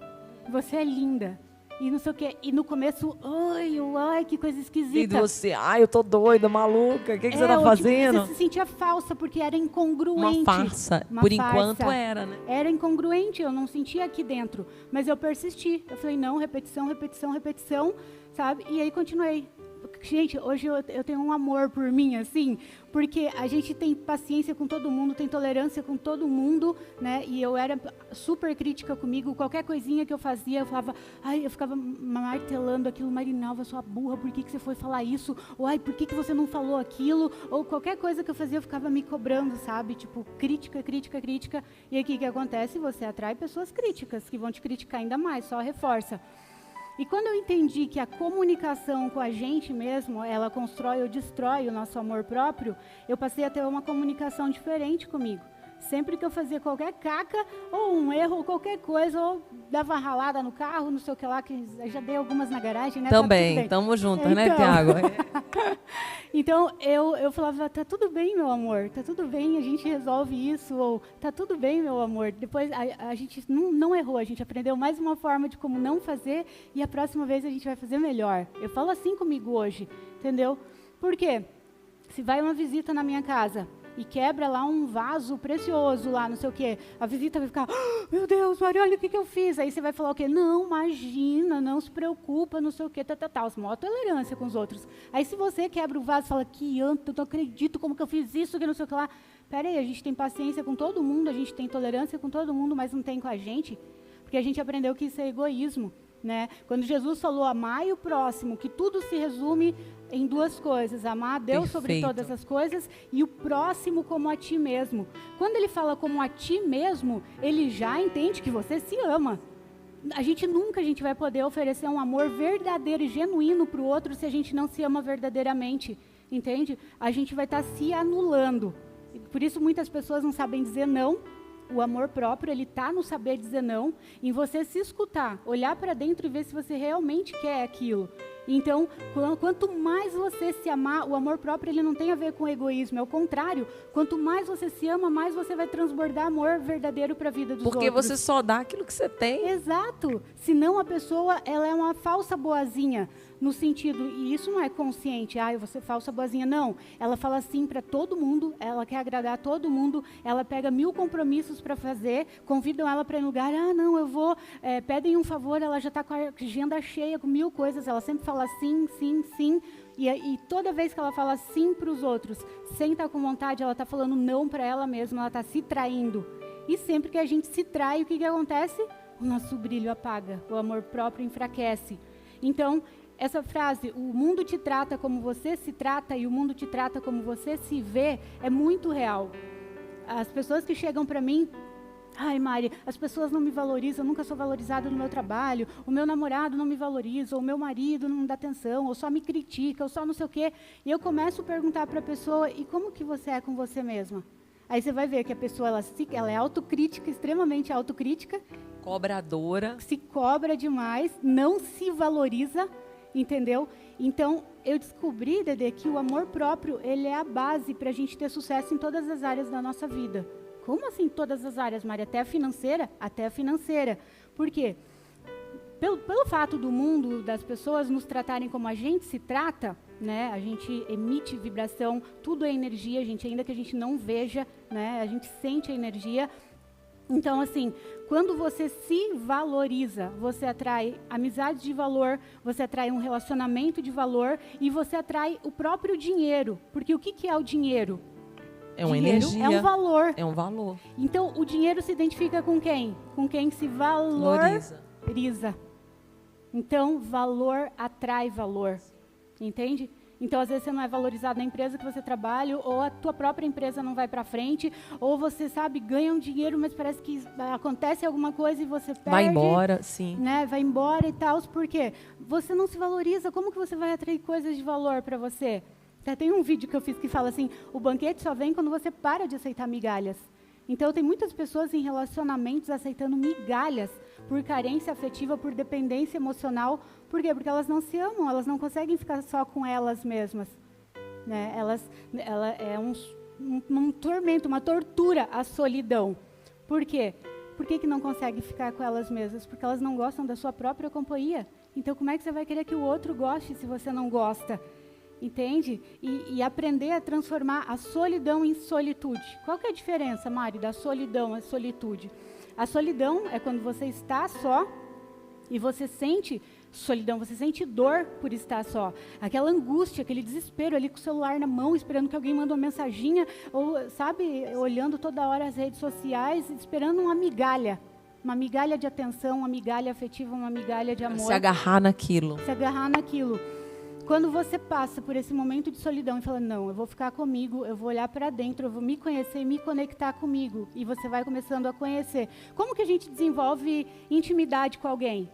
você é linda. E não sei o quê. E no começo, ai, que coisa esquisita. E você, eu tô doida, maluca, o que você tá fazendo? Você se sentia falsa, porque era incongruente. Uma farsa. Enquanto era, né? Era incongruente, eu não sentia aqui dentro. Mas eu persisti. Eu falei, não, repetição, sabe? E aí continuei. Gente, hoje eu tenho um amor por mim, assim, porque a gente tem paciência com todo mundo, tem tolerância com todo mundo, né? E eu era super crítica comigo, qualquer coisinha que eu fazia, eu falava, eu ficava martelando aquilo, Marinalva, sua burra, por que você foi falar isso? Ou, por que você não falou aquilo? Ou qualquer coisa que eu fazia, eu ficava me cobrando, sabe? Tipo, crítica. E aí, o que acontece? Você atrai pessoas críticas, que vão te criticar ainda mais, só reforça. E quando eu entendi que a comunicação com a gente mesmo, ela constrói ou destrói o nosso amor próprio, eu passei a ter uma comunicação diferente comigo. Sempre que eu fazia qualquer caca, ou um erro, ou qualquer coisa, ou dava ralada no carro, não sei o que lá, que já dei algumas na garagem, né? Também, estamos juntas, né, Tiago? Então, eu falava, tá tudo bem, meu amor, tá tudo bem, a gente resolve isso, ou tá tudo bem, meu amor. Depois, a gente não errou, a gente aprendeu mais uma forma de como não fazer, e a próxima vez a gente vai fazer melhor. Eu falo assim comigo hoje, entendeu? Por quê? Se vai uma visita na minha casa, e quebra lá um vaso precioso lá, não sei o quê. A visita vai ficar, meu Deus, Maria, olha o que eu fiz. Aí você vai falar o quê? Não, imagina, não se preocupa, não sei o quê, maior tolerância com os outros. Aí se você quebra o vaso e fala, que anta, eu não acredito como que eu fiz isso, que não sei o que lá. Peraí, a gente tem paciência com todo mundo, a gente tem tolerância com todo mundo, mas não tem com a gente, porque a gente aprendeu que isso é egoísmo, né? Quando Jesus falou, amai o próximo, que tudo se resume em duas coisas, amar a Deus sobre todas as coisas e o próximo como a ti mesmo. Quando ele fala como a ti mesmo, ele já entende que você se ama. A gente nunca vai poder oferecer um amor verdadeiro e genuíno para o outro se a gente não se ama verdadeiramente, entende? A gente vai estar se anulando. Por isso muitas pessoas não sabem dizer não. O amor próprio, ele está no saber dizer não, em você se escutar, olhar para dentro e ver se você realmente quer aquilo. Então, quanto mais você se amar, o amor próprio ele não tem a ver com egoísmo, é o contrário. Quanto mais você se ama, mais você vai transbordar amor verdadeiro para a vida dos outros. Porque você só dá aquilo que você tem. Exato. Senão a pessoa, ela é uma falsa boazinha, no sentido, e isso não é consciente, eu vou ser falsa boazinha, não. Ela fala sim para todo mundo, ela quer agradar todo mundo, ela pega 1000 compromissos para fazer, convidam ela para ir no lugar, não, eu vou, pedem um favor, ela já está com a agenda cheia, com 1000 coisas, ela sempre fala sim, sim, sim, e toda vez que ela fala sim para os outros, sem estar com vontade, ela está falando não para ela mesma, ela está se traindo. E sempre que a gente se trai, o que acontece? O nosso brilho apaga, o amor próprio enfraquece. Então, essa frase, o mundo te trata como você se trata e o mundo te trata como você se vê, é muito real. As pessoas que chegam para mim, Mari, as pessoas não me valorizam, eu nunca sou valorizada no meu trabalho, o meu namorado não me valoriza, o meu marido não me dá atenção, ou só me critica, ou só não sei o quê. E eu começo a perguntar para a pessoa, e como que você é com você mesma? Aí você vai ver que a pessoa, ela é autocrítica, extremamente autocrítica. Cobradora. Se cobra demais, não se valoriza, entendeu? Então, eu descobri, Dedê, que o amor próprio, ele é a base para a gente ter sucesso em todas as áreas da nossa vida. Como assim todas as áreas, Maria? Até a financeira? Até a financeira. Por quê? Pelo fato do mundo, das pessoas nos tratarem como a gente se trata, né? A gente emite vibração, tudo é energia, gente, ainda que a gente não veja, né? A gente sente a energia. Então, assim, quando você se valoriza, você atrai amizade de valor, você atrai um relacionamento de valor e você atrai o próprio dinheiro. Porque o que é o dinheiro? É uma dinheiro energia. É um valor. É um valor. Então, o dinheiro se identifica com quem? Com quem se valoriza. Então, valor atrai valor. Entende? Então, às vezes, você não é valorizado na empresa que você trabalha, ou a tua própria empresa não vai para frente, ou você, sabe, ganha um dinheiro, mas parece que acontece alguma coisa e você perde. Vai embora, sim. Né? Vai embora e tal, por quê? Você não se valoriza, como que você vai atrair coisas de valor para você? Até tem um vídeo que eu fiz que fala assim, o banquete só vem quando você para de aceitar migalhas. Então, tem muitas pessoas em relacionamentos aceitando migalhas por carência afetiva, por dependência emocional. Por quê? Porque elas não se amam, elas não conseguem ficar só com elas mesmas. Né? Ela é um tormento, uma tortura, a solidão. Por quê? Por que não conseguem ficar com elas mesmas? Porque elas não gostam da sua própria companhia. Então, como é que você vai querer que o outro goste se você não gosta? Entende? E aprender a transformar a solidão em solitude. Qual que é a diferença, Mari, da solidão à solitude? A solidão é quando você está só e você sente solidão, você sente dor por estar só. Aquela angústia, aquele desespero ali com o celular na mão, esperando que alguém mande uma mensaginha, ou, sabe, olhando toda hora as redes sociais, esperando uma migalha de atenção, uma migalha afetiva, uma migalha de amor. Se agarrar naquilo. Se agarrar naquilo. Quando você passa por esse momento de solidão e fala, não, eu vou ficar comigo, eu vou olhar para dentro, eu vou me conhecer e me conectar comigo. E você vai começando a conhecer. Como que a gente desenvolve intimidade com alguém?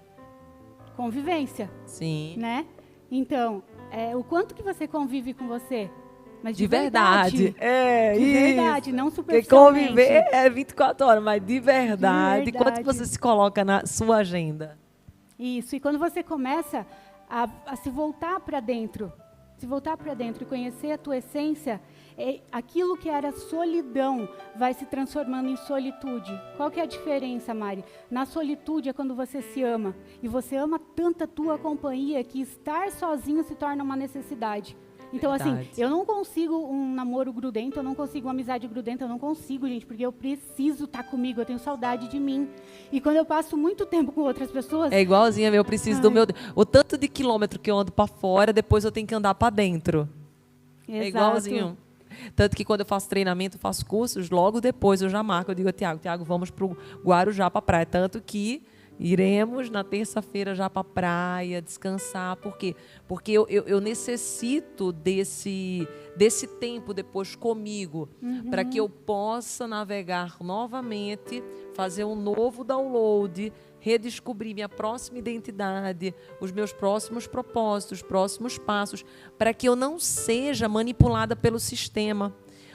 Convivência. Sim. Né? Então, o quanto que você convive com você? Mas de verdade. De verdade, não Porque superficialmente. conviver é 24 horas, mas de verdade. Quanto você se coloca na sua agenda? Isso, e quando você começa a se voltar para dentro, e conhecer a tua essência, aquilo que era solidão vai se transformando em solitude. Qual que é a diferença, Mari? Na solitude é quando você se ama, e você ama tanto a tua companhia que estar sozinho se torna uma necessidade. Então, Verdade. assim, eu não consigo um namoro grudento, eu não consigo uma amizade grudenta, eu não consigo, gente, porque eu preciso estar comigo, eu tenho saudade de mim. E quando eu passo muito tempo com outras pessoas... É igualzinho, eu preciso do meu... O tanto de quilômetro que eu ando para fora, depois eu tenho que andar para dentro. Exato. É igualzinho. Tanto que quando eu faço treinamento, faço cursos, logo depois eu já marco, eu digo, Tiago, vamos para o Guarujá, para a praia. Tanto que iremos na terça-feira já para a praia, descansar. Por quê? Porque eu necessito desse tempo depois comigo, para que eu possa navegar novamente, fazer um novo download, redescobrir minha próxima identidade, os meus próximos propósitos, próximos passos, para que eu não seja manipulada pelo sistema,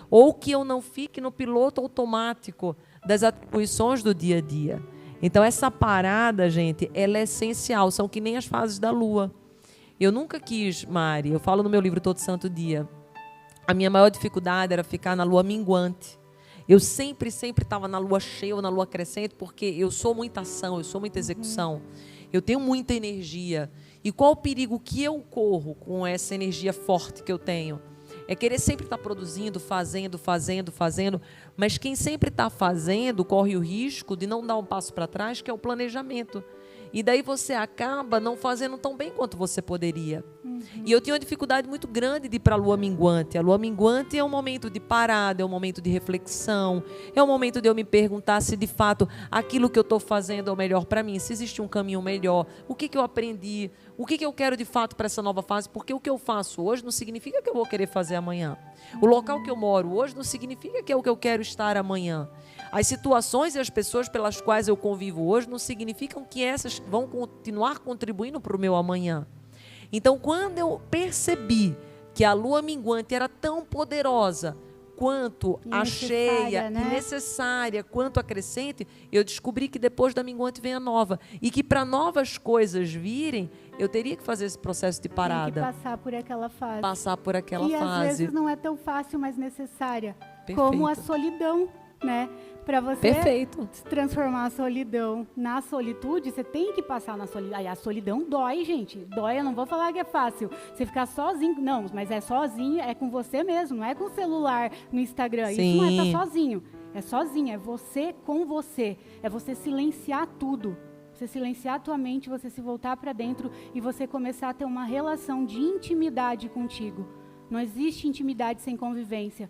ou que eu não fique no piloto automático das atribuições do dia a dia. Então, essa parada, gente, ela é essencial, são que nem as fases da Lua. Eu nunca quis, Mari, eu falo no meu livro Todo Santo Dia, a minha maior dificuldade era ficar na lua minguante. Eu sempre estava na lua cheia ou na lua crescente, porque eu sou muita ação, eu sou muita execução. Eu tenho muita energia. E qual o perigo que eu corro com essa energia forte que eu tenho? É querer sempre estar produzindo, fazendo, mas quem sempre está fazendo corre o risco de não dar um passo para trás, que é o planejamento. E daí você acaba não fazendo tão bem quanto você poderia. E eu tinha uma dificuldade muito grande de ir para a lua minguante. A lua minguante é um momento de parada, é um momento de reflexão, é um momento de eu me perguntar se de fato aquilo que eu estou fazendo é o melhor para mim, se existe um caminho melhor, o que eu aprendi, o que eu quero de fato para essa nova fase, porque o que eu faço hoje não significa que eu vou querer fazer amanhã. O local que eu moro hoje não significa que é o que eu quero estar amanhã. As situações e as pessoas pelas quais eu convivo hoje não significam que essas vão continuar contribuindo para o meu amanhã. Então, quando eu percebi que a lua minguante era tão poderosa quanto a cheia, né? E necessária, quanto a crescente, eu descobri que depois da minguante vem a nova. E que para novas coisas virem, eu teria que fazer esse processo de parada. Tem que passar por aquela fase. Passar por aquela fase. E às vezes não é tão fácil, mas necessária. Perfeito. Como a solidão, né? Para você transformar a solidão na solitude, você tem que passar na solidão. A solidão dói, gente. Dói, eu não vou falar que é fácil. Você ficar sozinho, não, mas é sozinho, é com você mesmo, não é com o celular no Instagram. Sim. Isso não é estar sozinho. É sozinho, é você com você. É você silenciar tudo. Você silenciar a tua mente, você se voltar para dentro e você começar a ter uma relação de intimidade contigo. Não existe intimidade sem convivência.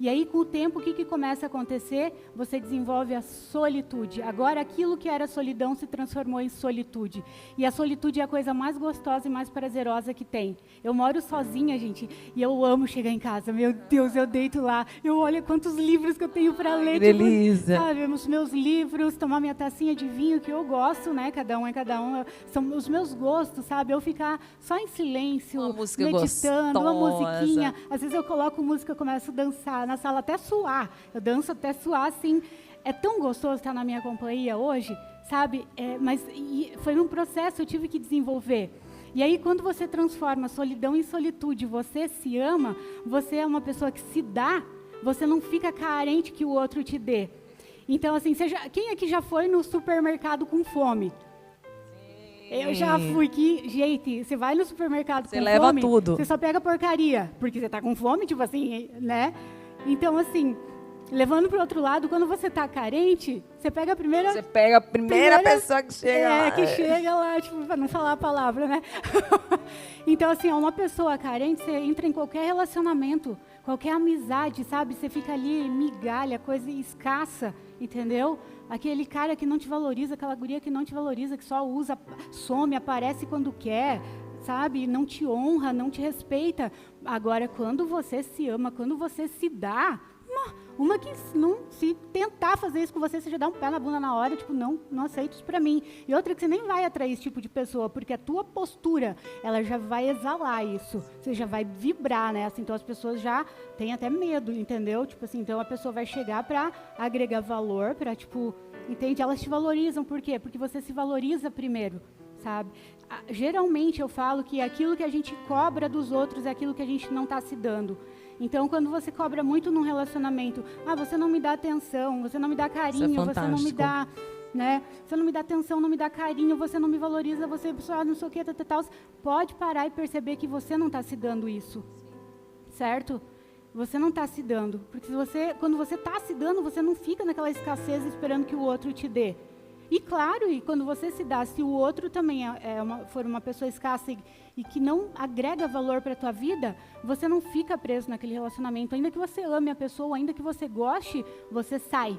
E aí, com o tempo, o que começa a acontecer? Você desenvolve a solitude. Agora, aquilo que era solidão se transformou em solitude. E a solitude é a coisa mais gostosa e mais prazerosa que tem. Eu moro sozinha, gente, e eu amo chegar em casa. Meu Deus, eu deito lá, eu olho quantos livros que eu tenho para ler. Que delícia! Tipo, sabe, os meus livros, tomar minha tacinha de vinho, que eu gosto, né? Cada um é cada um. São os meus gostos, sabe? Eu ficar só em silêncio, uma música meditando, gostosa. Uma musiquinha. Às vezes eu coloco música e começo a dançar na sala até suar. Eu danço até suar, assim. É tão gostoso estar na minha companhia hoje, sabe? Mas foi um processo, eu tive que desenvolver. E aí, quando você transforma solidão em solitude, você se ama, você é uma pessoa que se dá, você não fica carente que o outro te dê. Então, assim, quem aqui já foi no supermercado com fome? Eu já fui. Gente, você vai no supermercado com fome... Você leva tudo. Você só pega porcaria, porque você está com fome, tipo assim, né? Então, assim, levando para o outro lado, quando você está carente, você pega a primeira... Você pega a primeira pessoa que chega lá. Que chega lá, tipo, para não falar a palavra, né? Então, assim, uma pessoa carente, você entra em qualquer relacionamento, qualquer amizade, sabe? Você fica ali, migalha, coisa escassa, entendeu? Aquele cara que não te valoriza, aquela guria que não te valoriza, que só usa, some, aparece quando quer, sabe? Não te honra, não te respeita. Agora, quando você se ama, quando você se dá, uma que não, se tentar fazer isso com você, você já dá um pé na bunda na hora, tipo, não aceito isso pra mim. E outra que você nem vai atrair esse tipo de pessoa, porque a tua postura, ela já vai exalar isso. Você já vai vibrar, né? Assim, então as pessoas já têm até medo, entendeu? Tipo assim, então a pessoa vai chegar pra agregar valor, pra, tipo, entende? Elas te valorizam, por quê? Porque você se valoriza primeiro, sabe? Geralmente eu falo que aquilo que a gente cobra dos outros é aquilo que a gente não está se dando. Então, quando você cobra muito num relacionamento, você não me dá atenção, você não me dá carinho, você não me dá, né? Você não me dá atenção, não me dá carinho, você não me valoriza, você só não sei o que, tal. Pode parar e perceber que você não está se dando isso, certo? Você não está se dando, porque quando você está se dando, você não fica naquela escassez esperando que o outro te dê. E claro, e quando você se dá, se o outro também for uma pessoa escassa e que não agrega valor para a tua vida, você não fica preso naquele relacionamento. Ainda que você ame a pessoa, ainda que você goste, você sai.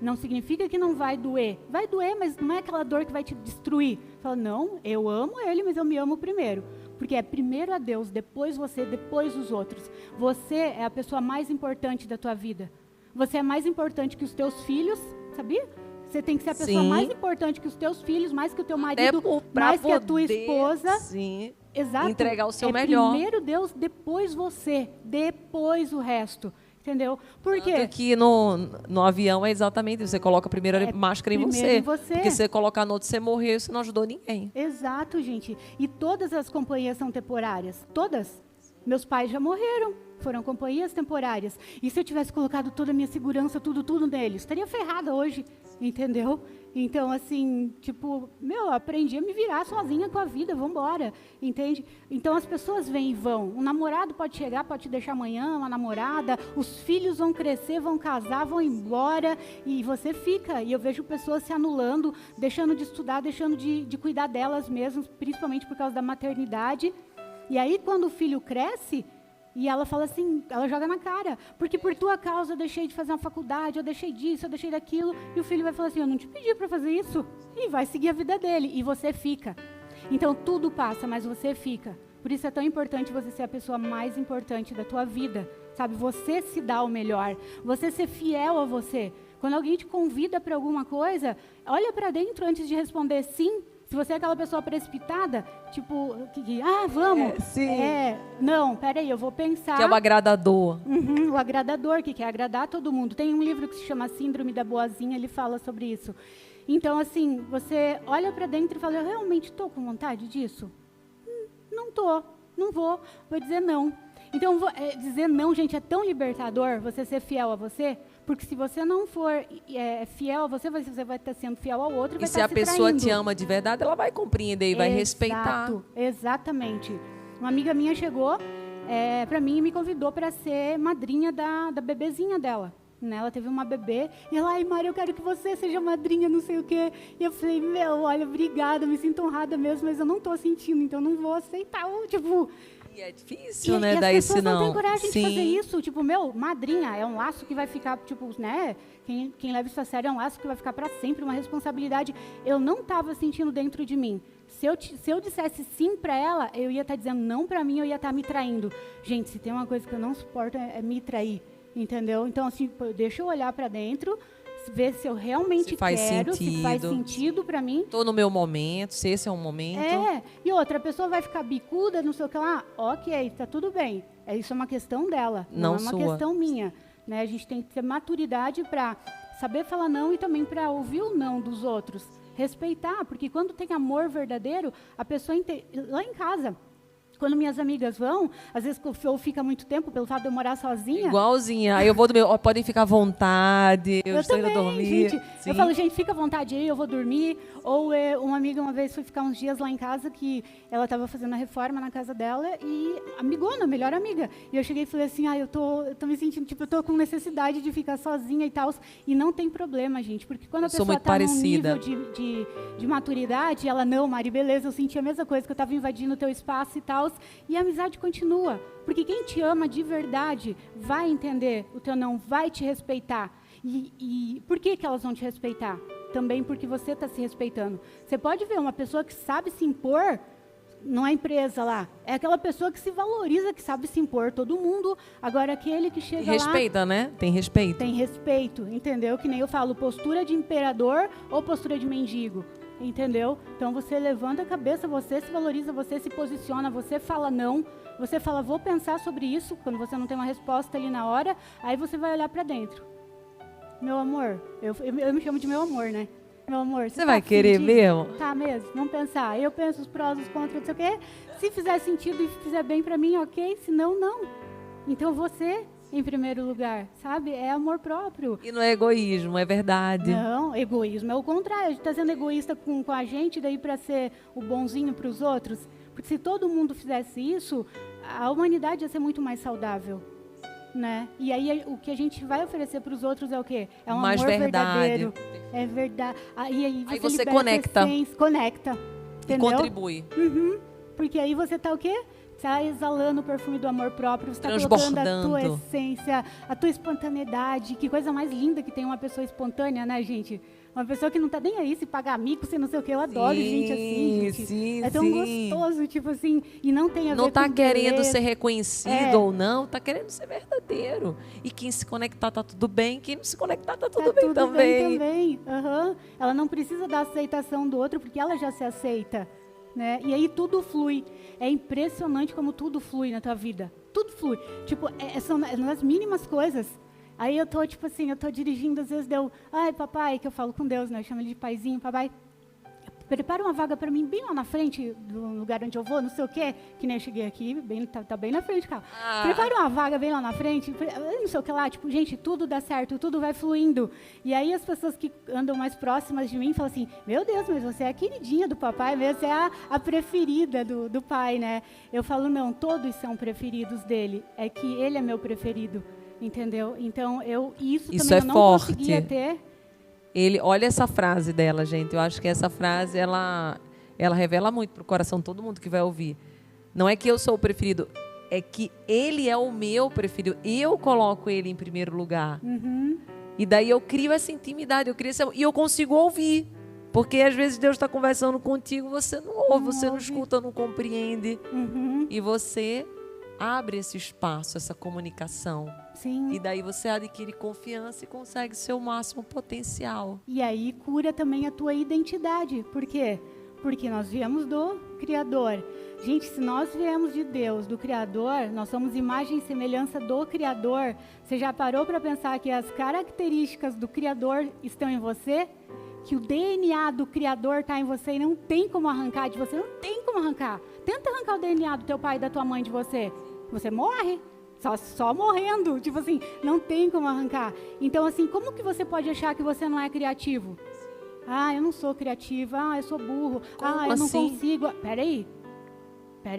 Não significa que não vai doer. Vai doer, mas não é aquela dor que vai te destruir. Fala, não, eu amo ele, mas eu me amo primeiro. Porque é primeiro a Deus, depois você, depois os outros. Você é a pessoa mais importante da tua vida. Você é mais importante que os teus filhos, sabia? Você tem que ser a pessoa mais importante que os teus filhos, mais que o teu marido, mais que a tua esposa. Sim. Exato. Entregar o seu melhor. Primeiro Deus, depois você, depois o resto. Entendeu? Por quê? Tanto que no avião é exatamente isso. Você coloca primeiro a máscara em você. Porque se você colocar no outro, você morreu, você não ajudou ninguém. Exato, gente. E todas as companhias são temporárias. Todas. Meus pais já morreram. Foram companhias temporárias. E se eu tivesse colocado toda a minha segurança, tudo neles? Estaria ferrada hoje, entendeu? Então, assim, tipo, aprendi a me virar sozinha com a vida, vambora, entende? Então, as pessoas vêm e vão. Um namorado pode chegar, pode te deixar amanhã, uma namorada, os filhos vão crescer, vão casar, vão embora, e você fica. E eu vejo pessoas se anulando, deixando de estudar, deixando de cuidar delas mesmas, principalmente por causa da maternidade. E aí, quando o filho cresce, e ela fala assim, ela joga na cara, porque por tua causa eu deixei de fazer uma faculdade, eu deixei disso, eu deixei daquilo, e o filho vai falar assim, eu não te pedi para fazer isso, e vai seguir a vida dele, e você fica. Então tudo passa, mas você fica. Por isso é tão importante você ser a pessoa mais importante da tua vida, sabe? Você se dá o melhor, você ser fiel a você. Quando alguém te convida para alguma coisa, olha para dentro antes de responder sim. Se você é aquela pessoa precipitada, tipo, vamos. Não, peraí, eu vou pensar. Que é o agradador. O agradador, que quer agradar todo mundo. Tem um livro que se chama Síndrome da Boazinha, ele fala sobre isso. Então, assim, você olha para dentro e fala, eu realmente estou com vontade disso? Não estou, não vou dizer não. Então, dizer não, gente, é tão libertador, você ser fiel a você. Porque se você não for fiel a você vai estar sendo fiel ao outro e vai estar se traindo. E se a pessoa te ama de verdade, ela vai compreender e vai respeitar. Exatamente. Uma amiga minha chegou para mim e me convidou para ser madrinha da bebezinha dela. Né? Ela teve uma bebê e ela, ai, Mari, eu quero que você seja madrinha, não sei o quê. E eu falei, olha, obrigada, me sinto honrada mesmo, mas eu não estou sentindo, então não vou aceitar. E é difícil, né, dar esse não. As pessoas não têm coragem de fazer isso. Tipo, madrinha é um laço que vai ficar, tipo, né? Quem leva isso a sério é um laço que vai ficar para sempre, uma responsabilidade. Eu não estava sentindo dentro de mim. Se eu dissesse sim para ela, eu ia estar dizendo não para mim, eu ia estar me traindo. Gente, se tem uma coisa que eu não suporto é me trair, entendeu? Então, assim, deixa eu olhar para dentro, ver se eu realmente quero, se faz sentido para mim. Estou no meu momento, se esse é um momento. E outra pessoa vai ficar bicuda, não sei o que lá. Ok, tá tudo bem. Isso é uma questão dela, não é uma questão minha. Né? A gente tem que ter maturidade para saber falar não e também para ouvir o não dos outros. Respeitar, porque quando tem amor verdadeiro, a pessoa... Lá em casa... Quando minhas amigas vão, às vezes eu fico muito tempo pelo fato de eu morar sozinha. Igualzinha. Aí eu vou dormir. Podem ficar à vontade. Eu estou indo dormir. Gente. Eu falo, gente, fica à vontade aí, eu vou dormir. Ou uma amiga uma vez foi ficar uns dias lá em casa que ela estava fazendo a reforma na casa dela e amigona, melhor amiga. E eu cheguei e falei assim, eu tô me sentindo, tipo, eu tô com necessidade de ficar sozinha e tal. E não tem problema, gente, porque quando a pessoa está num nível de maturidade, ela, não, Mari, beleza, eu senti a mesma coisa, que eu estava invadindo o teu espaço e tal. E a amizade continua, porque quem te ama de verdade vai entender o teu não, vai te respeitar. E por que elas vão te respeitar? Também porque você está se respeitando. Você pode ver uma pessoa que sabe se impor, não é empresa lá, é aquela pessoa que se valoriza, que sabe se impor, todo mundo. Agora aquele que chega lá... Respeita, né? Tem respeito. Tem respeito, entendeu? Que nem eu falo, postura de imperador ou postura de mendigo. Entendeu? Então você levanta a cabeça, você se valoriza, você se posiciona, você fala não, você fala, vou pensar sobre isso, quando você não tem uma resposta ali na hora, aí você vai olhar para dentro. Meu amor, eu me chamo de meu amor, né? Meu amor, você vai querer mesmo? Tá mesmo, vamos pensar. Eu penso os prós, os contras, não sei o quê. Se fizer sentido e fizer bem para mim, ok, se não, não. Então você... em primeiro lugar, sabe? É amor próprio. E não é egoísmo, é verdade. Não, egoísmo é o contrário. A gente está sendo egoísta com a gente, daí para ser o bonzinho para os outros. Porque se todo mundo fizesse isso, a humanidade ia ser muito mais saudável. Né? E aí o que a gente vai oferecer para os outros é o quê? É um mais amor verdade. Verdadeiro. É verdade. Aí você conecta. Conecta. Entendeu? E contribui. Porque aí você está o quê? Você está exalando o perfume do amor próprio, você está colocando a tua essência, a tua espontaneidade. Que coisa mais linda que tem uma pessoa espontânea, né, gente? Uma pessoa que não está nem aí se pagar mico, se não sei o que. Eu adoro gente assim, gente. Sim, é tão gostoso, tipo assim, e não tem a ver não está com querendo ser reconhecido ou não, está querendo ser verdadeiro. E quem se conectar tá tudo bem, quem não se conectar tá tudo bem também. Ela não precisa da aceitação do outro, porque ela já se aceita. Né? E aí tudo flui. É impressionante como tudo flui na tua vida. tudo flui. Tipo, são nas mínimas coisas. Aí eu tô, tipo assim, eu tô dirigindo, às vezes deu, ai, papai, que eu falo com Deus, né? Eu chamo ele de paizinho, papai, prepara uma vaga para mim bem lá na frente do lugar onde eu vou, não sei o quê, que nem eu cheguei aqui, tá bem na frente, cara. Prepara uma vaga bem lá na frente, não sei o que lá, tipo, gente, tudo dá certo, tudo vai fluindo. E aí as pessoas que andam mais próximas de mim falam assim, meu Deus, mas você é a queridinha do papai mesmo, você é a preferida do pai, né? Eu falo, não, todos são preferidos dele, é que ele é meu preferido, entendeu? Então, isso também eu não conseguia ter. Olha essa frase dela, gente. Eu acho que essa frase, ela revela muito para o coração de todo mundo que vai ouvir. Não é que eu sou o preferido, é que ele é o meu preferido. Eu coloco ele em primeiro lugar. Uhum. E daí eu crio essa intimidade, e eu consigo ouvir. Porque às vezes Deus está conversando contigo, você não ouve, você não escuta, não compreende. Uhum. E você abre esse espaço, essa comunicação. Sim. E daí você adquire confiança e consegue seu máximo potencial. E aí cura também a tua identidade. Por quê? Porque nós viemos do Criador. Gente, se nós viemos de Deus, do Criador, nós somos imagem e semelhança do Criador. Você já parou para pensar que as características do Criador estão em você? Que o DNA do Criador está em você e não tem como arrancar de você? Não tem como arrancar. Tenta arrancar o DNA do teu pai e da tua mãe de você. Você morre. Só morrendo, tipo assim, não tem como arrancar. Então, assim, como que você pode achar que você não é criativo? Ah, eu não sou criativa, eu sou burro, eu não consigo. Peraí,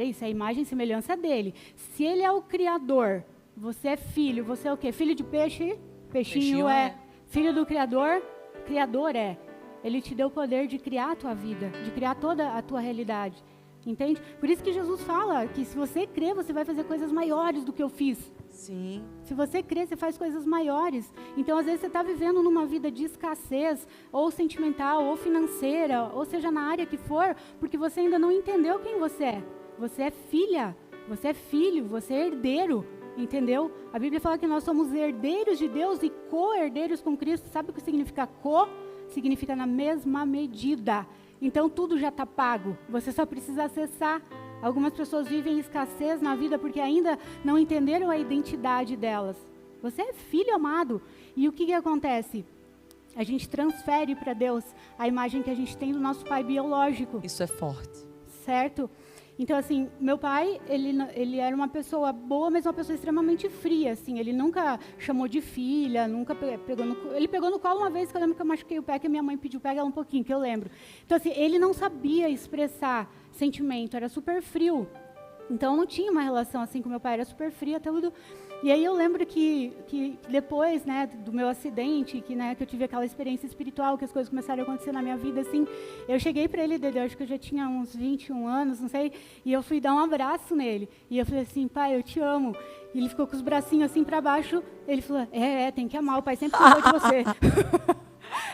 isso é a imagem e semelhança dele. Se ele é o Criador, você é filho, você é o quê? Filho de peixe? Peixinho é. Filho do Criador? Criador é. Ele te deu o poder de criar a tua vida, de criar toda a tua realidade. Entende? Por isso que Jesus fala que se você crer, você vai fazer coisas maiores do que eu fiz. Sim. Se você crer, você faz coisas maiores. Então, às vezes, você está vivendo numa vida de escassez, ou sentimental, ou financeira, ou seja, na área que for, porque você ainda não entendeu quem você é. Você é filha, você é filho, você é herdeiro. Entendeu? A Bíblia fala que nós somos herdeiros de Deus e co-herdeiros com Cristo. Sabe o que significa co? Significa na mesma medida. Então, tudo já está pago. Você só precisa acessar. Algumas pessoas vivem escassez na vida porque ainda não entenderam a identidade delas. Você é filho amado. E o que acontece? A gente transfere para Deus a imagem que a gente tem do nosso pai biológico. Isso é forte. Certo? Então, assim, meu pai, ele era uma pessoa boa, mas uma pessoa extremamente fria, assim. Ele nunca chamou de filha, nunca pegou no... Ele pegou no colo uma vez, que eu lembro que eu machuquei o pé, que a minha mãe pediu, pega ela um pouquinho, que eu lembro. Então, assim, ele não sabia expressar sentimento, era super frio. Então, eu não tinha uma relação assim com meu pai, era super fria, tudo. E aí eu lembro que depois, né, do meu acidente, que eu tive aquela experiência espiritual, que as coisas começaram a acontecer na minha vida, assim, eu cheguei para ele, Dedé, acho que eu já tinha uns 21 anos, não sei, e eu fui dar um abraço nele. E eu falei assim, pai, eu te amo. E ele ficou com os bracinhos assim para baixo, ele falou, tem que amar, o pai sempre cuidou de você.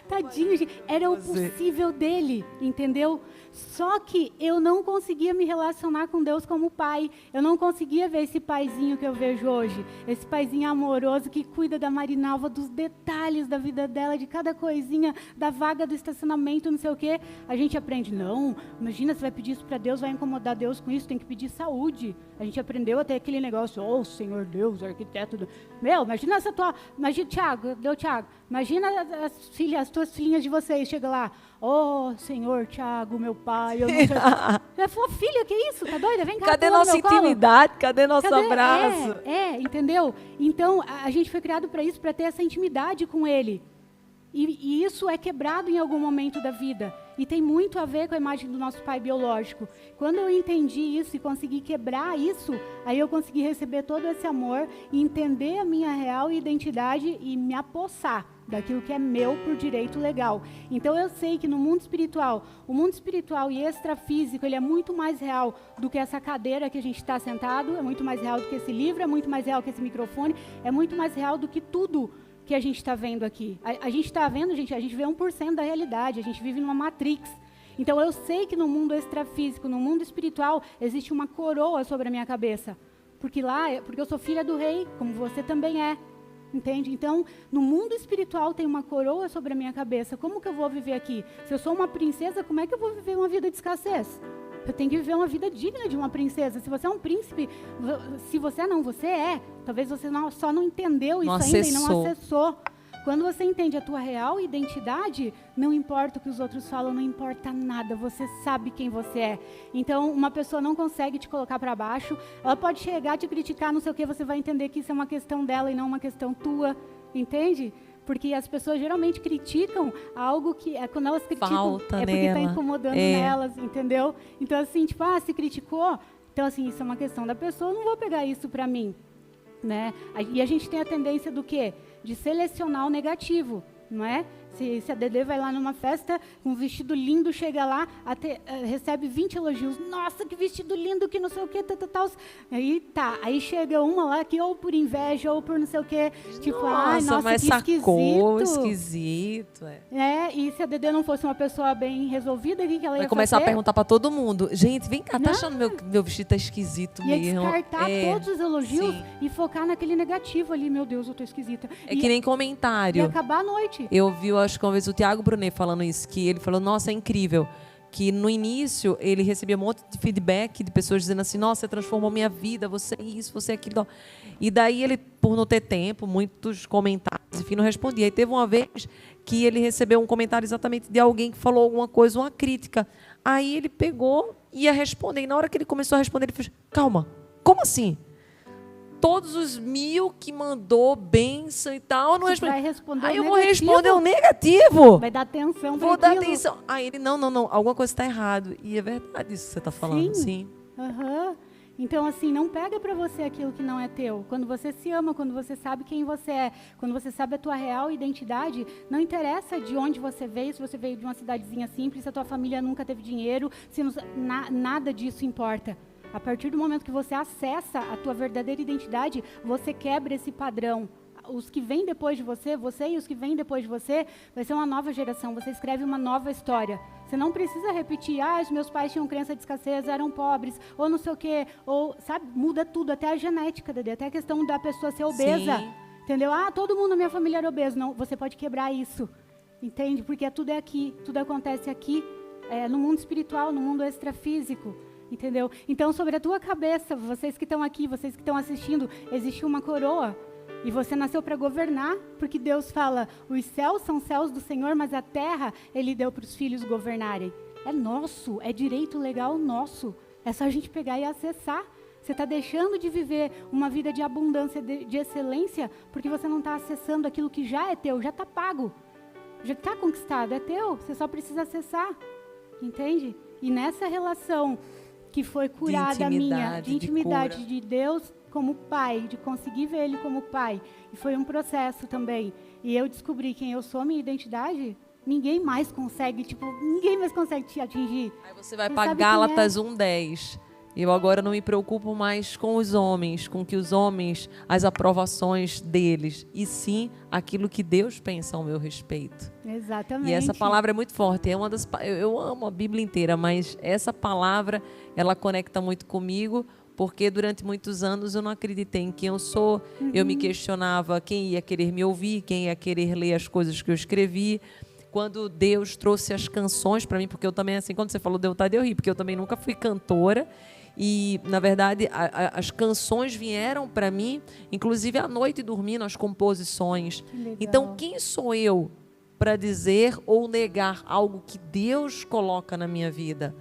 Tadinho, gente. Era o possível dele, entendeu? Só que eu não conseguia me relacionar com Deus como pai. Eu não conseguia ver esse paizinho que eu vejo hoje. Esse paizinho amoroso que cuida da Marinalva, dos detalhes da vida dela, de cada coisinha, da vaga do estacionamento, não sei o quê. A gente aprende, não, imagina, você vai pedir isso para Deus, vai incomodar Deus com isso, tem que pedir saúde. A gente aprendeu até aquele negócio, Senhor Deus, arquiteto. Meu, imagina essa tua... Imagina, Tiago, imagina as tuas filhinhas de vocês, chega lá, Senhor Tiago, meu pai, eu não sei. Ela falou, filha, que isso? Tá doida? Vem cá. Cadê nossa intimidade? Cadê nosso abraço? Entendeu? Então, a gente foi criado para isso, para ter essa intimidade com ele. E isso é quebrado em algum momento da vida. E tem muito a ver com a imagem do nosso pai biológico. Quando eu entendi isso e consegui quebrar isso, aí eu consegui receber todo esse amor e entender a minha real identidade e me apossar daquilo que é meu por direito legal. Então eu sei que no mundo espiritual, o mundo espiritual e extrafísico, ele é muito mais real do que essa cadeira que a gente está sentado, é muito mais real do que esse livro, é muito mais real que esse microfone, é muito mais real do que tudo que a gente está vendo aqui. A gente está vendo, a gente vê 1% da realidade, a gente vive numa matrix. Então eu sei que no mundo extrafísico, no mundo espiritual, existe uma coroa sobre a minha cabeça. Porque eu sou filha do rei, como você também é. Entende? Então, no mundo espiritual tem uma coroa sobre a minha cabeça. Como que eu vou viver aqui? Se eu sou uma princesa, como é que eu vou viver uma vida de escassez? Eu tenho que viver uma vida digna de uma princesa. Se você é um príncipe, se você não, você é. Talvez você só não entendeu isso ainda e não acessou. Quando você entende a tua real identidade, não importa o que os outros falam, não importa nada, você sabe quem você é. Então, uma pessoa não consegue te colocar para baixo, ela pode chegar, te criticar, não sei o que, você vai entender que isso é uma questão dela e não uma questão tua, entende? Porque as pessoas geralmente criticam algo que, quando elas criticam, falta porque está incomodando nelas, entendeu? Então, assim, tipo, se criticou, então, assim, isso é uma questão da pessoa, eu não vou pegar isso para mim, né? E a gente tem a tendência do quê? De selecionar o negativo, não é? Se a Dedê vai lá numa festa com um vestido lindo, chega lá, recebe 20 elogios. Nossa, que vestido lindo, que não sei o que, tal. Aí chega uma lá que ou por inveja ou por não sei o que, tipo, nossa, mas que esquisito. E se a Dedê não fosse uma pessoa bem resolvida, o que ela ia fazer? Vai começar a perguntar pra todo mundo. Gente, vem cá, tá achando meu vestido tá esquisito mesmo? Ia descartar todos os elogios e focar naquele negativo ali. Meu Deus, eu tô esquisita. Que nem comentário. E acabar a noite. Eu vi, acho que uma vez o Thiago Brunet falando isso, que ele falou, nossa, é incrível, que no início ele recebia um monte de feedback de pessoas dizendo assim, nossa, você transformou minha vida, você é isso, você é aquilo. E daí ele, por não ter tempo, muitos comentários, enfim, não respondia. E teve uma vez que ele recebeu um comentário exatamente de alguém que falou alguma coisa, uma crítica. Aí ele pegou e ia responder. E na hora que ele começou a responder, ele fez, calma, como assim? Todos os 1000 que mandou bênção e tal, eu não respondi. Vai responder aí eu negativo. vou responder o negativo. Vai dar atenção. Vou dar atenção. Aí ele, não, alguma coisa está errado. E é verdade isso que você está falando, sim. Uhum. Então, assim, não pega para você aquilo que não é teu. Quando você se ama, quando você sabe quem você é, quando você sabe a tua real identidade, não interessa de onde você veio, se você veio de uma cidadezinha simples, se a tua família nunca teve dinheiro, se nada disso importa. A partir do momento que você acessa a tua verdadeira identidade, você quebra esse padrão. Os que vêm depois de você e os que vêm depois de você, vai ser uma nova geração, você escreve uma nova história. Você não precisa repetir, os meus pais tinham crença de escassez, eram pobres, ou não sei o quê, ou, sabe, muda tudo, até a genética, Dedê, até a questão da pessoa ser obesa, entendeu? Todo mundo na minha família era obeso. Não, você pode quebrar isso, entende? Porque tudo é aqui, tudo acontece aqui, no mundo espiritual, no mundo extrafísico. Entendeu? Então, sobre a tua cabeça, vocês que estão aqui, vocês que estão assistindo, existe uma coroa. E você nasceu para governar, porque Deus fala, os céus são céus do Senhor, mas a terra Ele deu para os filhos governarem. É nosso, é direito legal nosso. É só a gente pegar e acessar. Você está deixando de viver uma vida de abundância, de excelência, porque você não está acessando aquilo que já é teu, já está pago. Já está conquistado, é teu. Você só precisa acessar. Entende? E nessa relação que foi curada de intimidade de Deus como pai, de conseguir ver Ele como pai. E foi um processo também. E eu descobri quem eu sou, minha identidade, ninguém mais consegue te atingir. Aí você vai para Gálatas 1:10. Eu agora não me preocupo mais com os homens, com que os homens, as aprovações deles, e sim aquilo que Deus pensa ao meu respeito. Exatamente. E essa palavra é muito forte. Eu amo a Bíblia inteira, mas essa palavra, ela conecta muito comigo, porque durante muitos anos eu não acreditei em quem eu sou. Eu me questionava quem ia querer me ouvir, quem ia querer ler as coisas que eu escrevi. Quando Deus trouxe as canções para mim, porque eu também, assim, quando você falou deu vontade de eu rir, porque eu também nunca fui cantora. E, na verdade, as canções vieram para mim, inclusive à noite dormindo, as composições. Então, quem sou eu para dizer ou negar algo que Deus coloca na minha vida?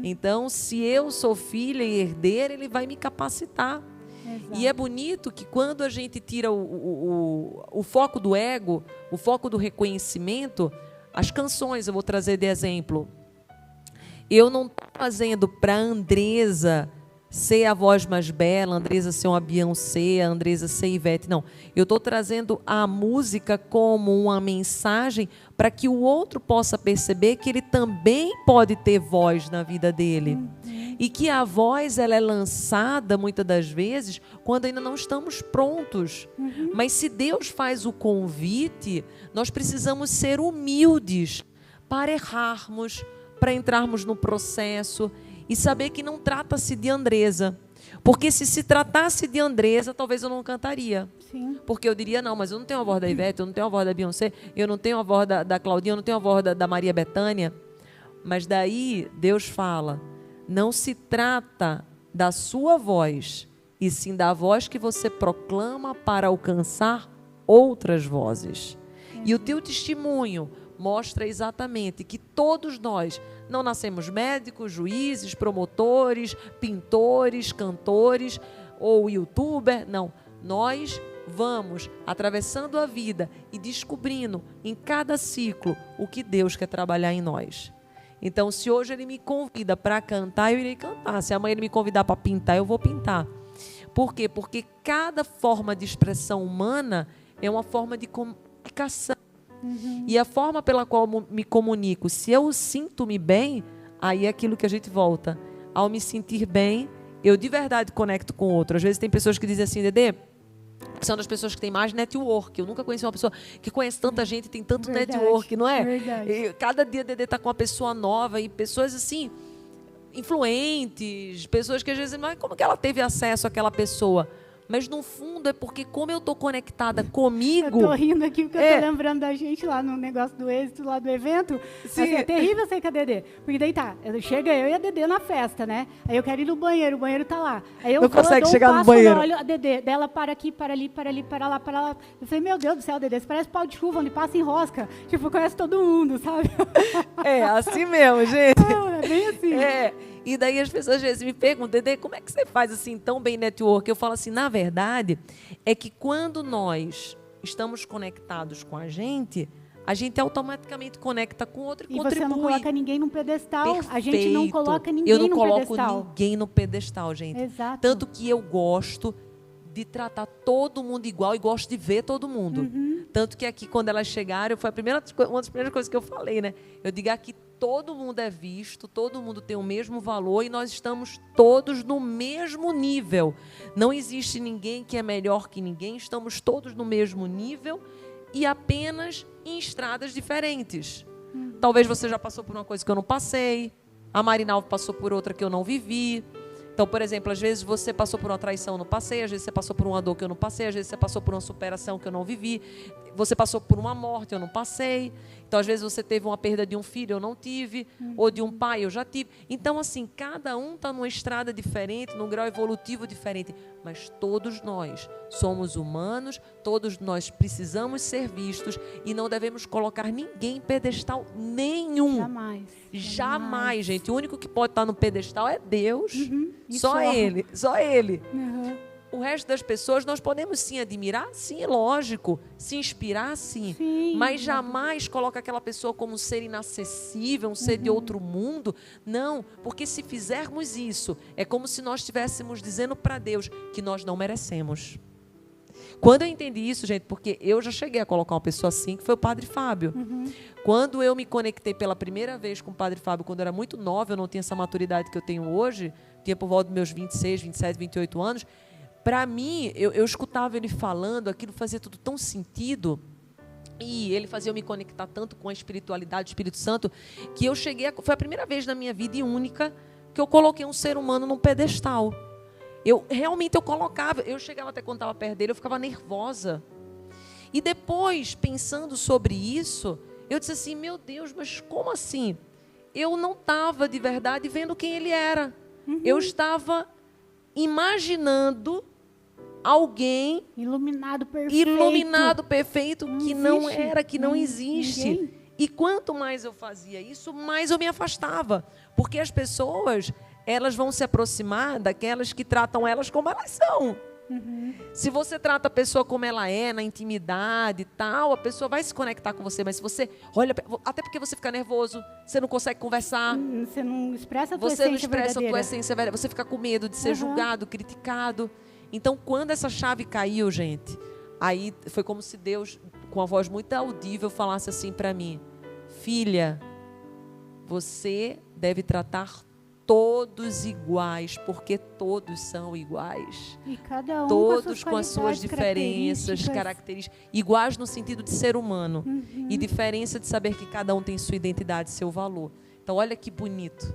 Então, se eu sou filha e herdeira, Ele vai me capacitar. Exato. E é bonito que quando a gente tira o foco do ego, o foco do reconhecimento, as canções, eu vou trazer de exemplo. Eu não estou fazendo para a Andresa ser a voz mais bela, a Andresa ser uma Beyoncé, a Andresa ser Ivete. Não, eu estou trazendo a música como uma mensagem para que o outro possa perceber que ele também pode ter voz na vida dele. E que a voz ela é lançada, muitas das vezes, quando ainda não estamos prontos. Mas se Deus faz o convite, nós precisamos ser humildes para errarmos, para entrarmos no processo e saber que não trata-se de Andresa. Porque se tratasse de Andresa, talvez eu não cantaria. Sim. Porque eu diria, não, mas eu não tenho a voz da Ivete, eu não tenho a voz da Beyoncé, eu não tenho a voz da Claudinha, eu não tenho a voz da Maria Bethânia. Mas daí Deus fala, não se trata da sua voz, e sim da voz que você proclama para alcançar outras vozes. E o teu testemunho mostra exatamente que todos nós não nascemos médicos, juízes, promotores, pintores, cantores ou youtuber, não. Nós vamos atravessando a vida e descobrindo em cada ciclo o que Deus quer trabalhar em nós. Então, se hoje Ele me convida para cantar, eu irei cantar. Se amanhã Ele me convidar para pintar, eu vou pintar. Por quê? Porque cada forma de expressão humana é uma forma de comunicação. E a forma pela qual eu me comunico, se eu sinto-me bem, aí é aquilo que a gente volta. Ao me sentir bem, eu de verdade conecto com o outro. Às vezes tem pessoas que dizem assim, Dedê, que são das pessoas que têm mais network. Eu nunca conheci uma pessoa que conhece tanta gente e tem tanto network, não é? E cada dia Dedê está com uma pessoa nova e pessoas assim, influentes, pessoas que às vezes, mas como que ela teve acesso àquela pessoa? Mas no fundo é porque como eu estou conectada comigo... Eu estou rindo aqui porque eu estou lembrando da gente lá no negócio do êxito, lá do evento. Sim. Assim, é terrível sem com a Dedê. Porque daí chega eu e a Dedê na festa, né? Aí eu quero ir no banheiro, o banheiro tá lá. Aí eu não consegue chegar no banheiro. banheiro. Olha a Dedê, dela para aqui, para ali, para ali, para lá, para lá. Eu falei, meu Deus do céu, Dedê, você parece pau de chuva, onde passa em rosca. Tipo, conhece todo mundo, sabe? É, assim mesmo, gente. É bem assim. É. E daí as pessoas às vezes me perguntam, Dedê, como é que você faz assim tão bem network? Eu falo assim, na verdade, é que quando nós estamos conectados com a gente automaticamente conecta com o outro e contribui. E você não coloca ninguém num pedestal. Perfeito. A gente não coloca ninguém no pedestal. Eu não coloco ninguém no pedestal, gente. Exato. Tanto que eu gosto de tratar todo mundo igual e gosto de ver todo mundo. Tanto que aqui, quando elas chegaram, foi uma das primeiras coisas que eu falei, né? Eu digo aqui, todo mundo é visto, todo mundo tem o mesmo valor e nós estamos todos no mesmo nível. Não existe ninguém que é melhor que ninguém, estamos todos no mesmo nível e apenas em estradas diferentes. Talvez você já passou por uma coisa que eu não passei, a Marinalva passou por outra que eu não vivi. Então, por exemplo, às vezes você passou por uma traição, eu não passei. Às vezes você passou por uma dor que eu não passei. Às vezes você passou por uma superação que eu não vivi. Você passou por uma morte, eu não passei. Então, às vezes você teve uma perda de um filho, eu não tive. Ou de um pai, eu já tive. Então, assim, cada um está numa estrada diferente, num grau evolutivo diferente. Mas todos nós somos humanos, todos nós precisamos ser vistos e não devemos colocar ninguém em pedestal nenhum. Jamais, gente. O único que pode estar no pedestal é Deus. Só Ele. O resto das pessoas nós podemos sim admirar, sim, lógico. Se inspirar, sim. Mas jamais coloca aquela pessoa como um ser inacessível, um ser de outro mundo. Não, porque se fizermos isso, é como se nós estivéssemos dizendo para Deus que nós não merecemos. Quando eu entendi isso, gente, porque eu já cheguei a colocar uma pessoa assim, que foi o Padre Fábio. Quando eu me conectei pela primeira vez com o Padre Fábio, quando eu era muito nova, eu não tinha essa maturidade que eu tenho hoje, tinha por volta dos meus 26, 27, 28 anos, para mim, eu escutava ele falando, aquilo fazia tudo tão sentido, e ele fazia eu me conectar tanto com a espiritualidade do Espírito Santo, que eu cheguei, foi a primeira vez na minha vida e única, que eu coloquei um ser humano num pedestal. Eu colocava, eu chegava até quando estava perto dele, eu ficava nervosa. E depois, pensando sobre isso, eu disse assim, meu Deus, mas como assim? Eu não estava de verdade vendo quem ele era. Eu estava imaginando alguém iluminado perfeito que não era, que não existe. Ninguém. E quanto mais eu fazia isso, mais eu me afastava. Porque as pessoas, elas vão se aproximar daquelas que tratam elas como elas são. Se você trata a pessoa como ela é, na intimidade e tal, a pessoa vai se conectar com você. Mas se você olha, até porque você fica nervoso, você não consegue conversar. Você não expressa a tua essência verdadeira. Você não expressa verdadeira. A tua essência verdadeira. Você fica com medo de ser julgado, criticado. Então, quando essa chave caiu, gente, aí foi como se Deus, com a voz muito audível, falasse assim para mim, filha, você deve tratar todos iguais, porque todos são iguais. E cada um todos com as suas diferenças, características, iguais no sentido de ser humano. E diferença de saber que cada um tem sua identidade, seu valor. Então, olha que bonito.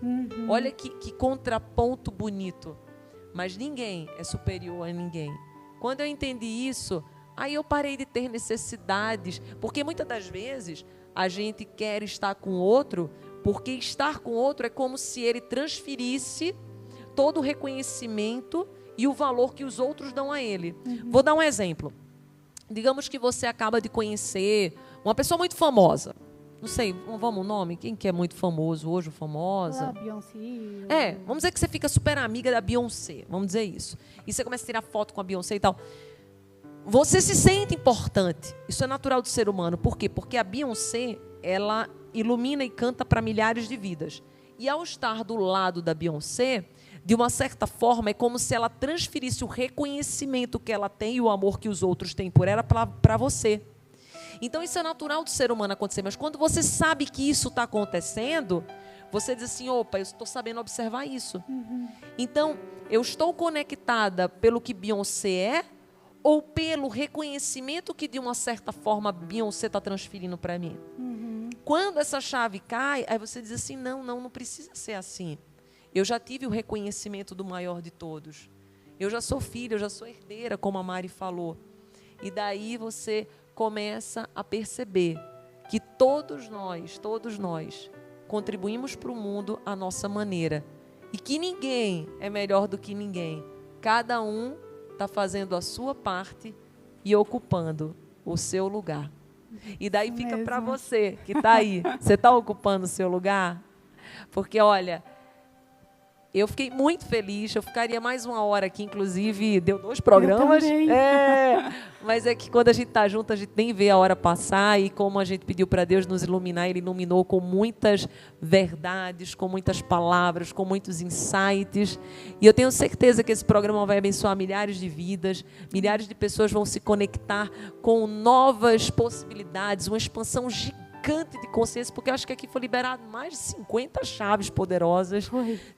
Olha que contraponto bonito. Mas ninguém é superior a ninguém. Quando eu entendi isso, aí eu parei de ter necessidades. Porque muitas das vezes a gente quer estar com o outro Porque estar com o outro é como se ele transferisse todo o reconhecimento e o valor que os outros dão a ele. Vou dar um exemplo. Digamos que você acaba de conhecer uma pessoa muito famosa. Não sei, vamos o nome? Quem que é muito famoso hoje, famosa? Beyoncé. Vamos dizer que você fica super amiga da Beyoncé, vamos dizer isso. E você começa a tirar foto com a Beyoncé e tal. Você se sente importante. Isso é natural do ser humano. Por quê? Porque a Beyoncé, ela ilumina e canta para milhares de vidas. E ao estar do lado da Beyoncé, de uma certa forma, é como se ela transferisse o reconhecimento que ela tem e o amor que os outros têm por ela para você. Então, isso é natural do ser humano acontecer. Mas quando você sabe que isso está acontecendo, você diz assim, opa, eu estou sabendo observar isso. Então, eu estou conectada pelo que Beyoncé é ou pelo reconhecimento que, de uma certa forma, Beyoncé está transferindo para mim? Quando essa chave cai, aí você diz assim, não precisa ser assim. Eu já tive o reconhecimento do maior de todos. Eu já sou filha, eu já sou herdeira, como a Mari falou. E daí você começa a perceber que todos nós contribuímos para o mundo à nossa maneira. E que ninguém é melhor do que ninguém. Cada um está fazendo a sua parte e ocupando o seu lugar. E daí fica para você que está aí. Você está ocupando o seu lugar? Porque, olha, eu fiquei muito feliz. Eu ficaria mais uma hora aqui, inclusive, deu 2 programas. Mas é que quando a gente está junto, a gente nem vê a hora passar. E como a gente pediu para Deus nos iluminar, Ele iluminou com muitas verdades, com muitas palavras, com muitos insights. E eu tenho certeza que esse programa vai abençoar milhares de vidas. Milhares de pessoas vão se conectar com novas possibilidades, uma expansão gigante de consciência, porque eu acho que aqui foi liberado mais de 50 chaves poderosas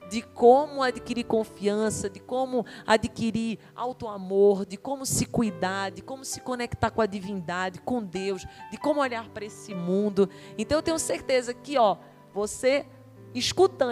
de como adquirir confiança, de como adquirir autoamor, de como se cuidar, de como se conectar com a divindade, com Deus, de como olhar para esse mundo. Então eu tenho certeza que, você escuta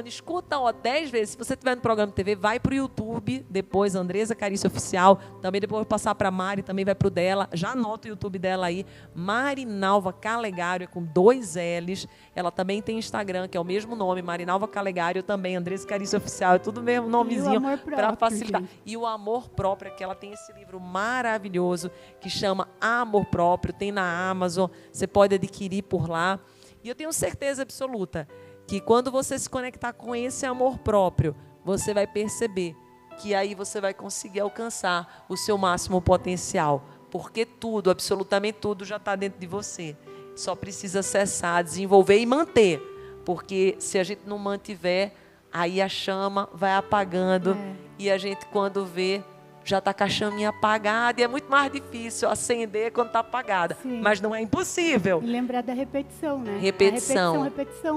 10 vezes. Se você estiver no programa de TV, vai para o YouTube, depois Andresa Carício Oficial, também depois vou passar para a Mari, também vai para o dela, já anota o YouTube dela aí, Marinalva Calegário, com 2 L's, ela também tem Instagram, que é o mesmo nome, Marinalva Calegário também, Andresa Carício Oficial, é tudo mesmo nomezinho para facilitar. Gente. E o amor próprio, que ela tem esse livro maravilhoso, que chama Amor Próprio, tem na Amazon, você pode adquirir por lá, e eu tenho certeza absoluta que quando você se conectar com esse amor próprio, você vai perceber que aí você vai conseguir alcançar o seu máximo potencial. Porque tudo, absolutamente tudo, já está dentro de você. Só precisa acessar, desenvolver e manter. Porque se a gente não mantiver, aí a chama vai apagando. E a gente, quando vê, já está com a chaminha apagada. E é muito mais difícil acender quando está apagada. Sim. Mas não é impossível. E lembrar da repetição, né? Repetição.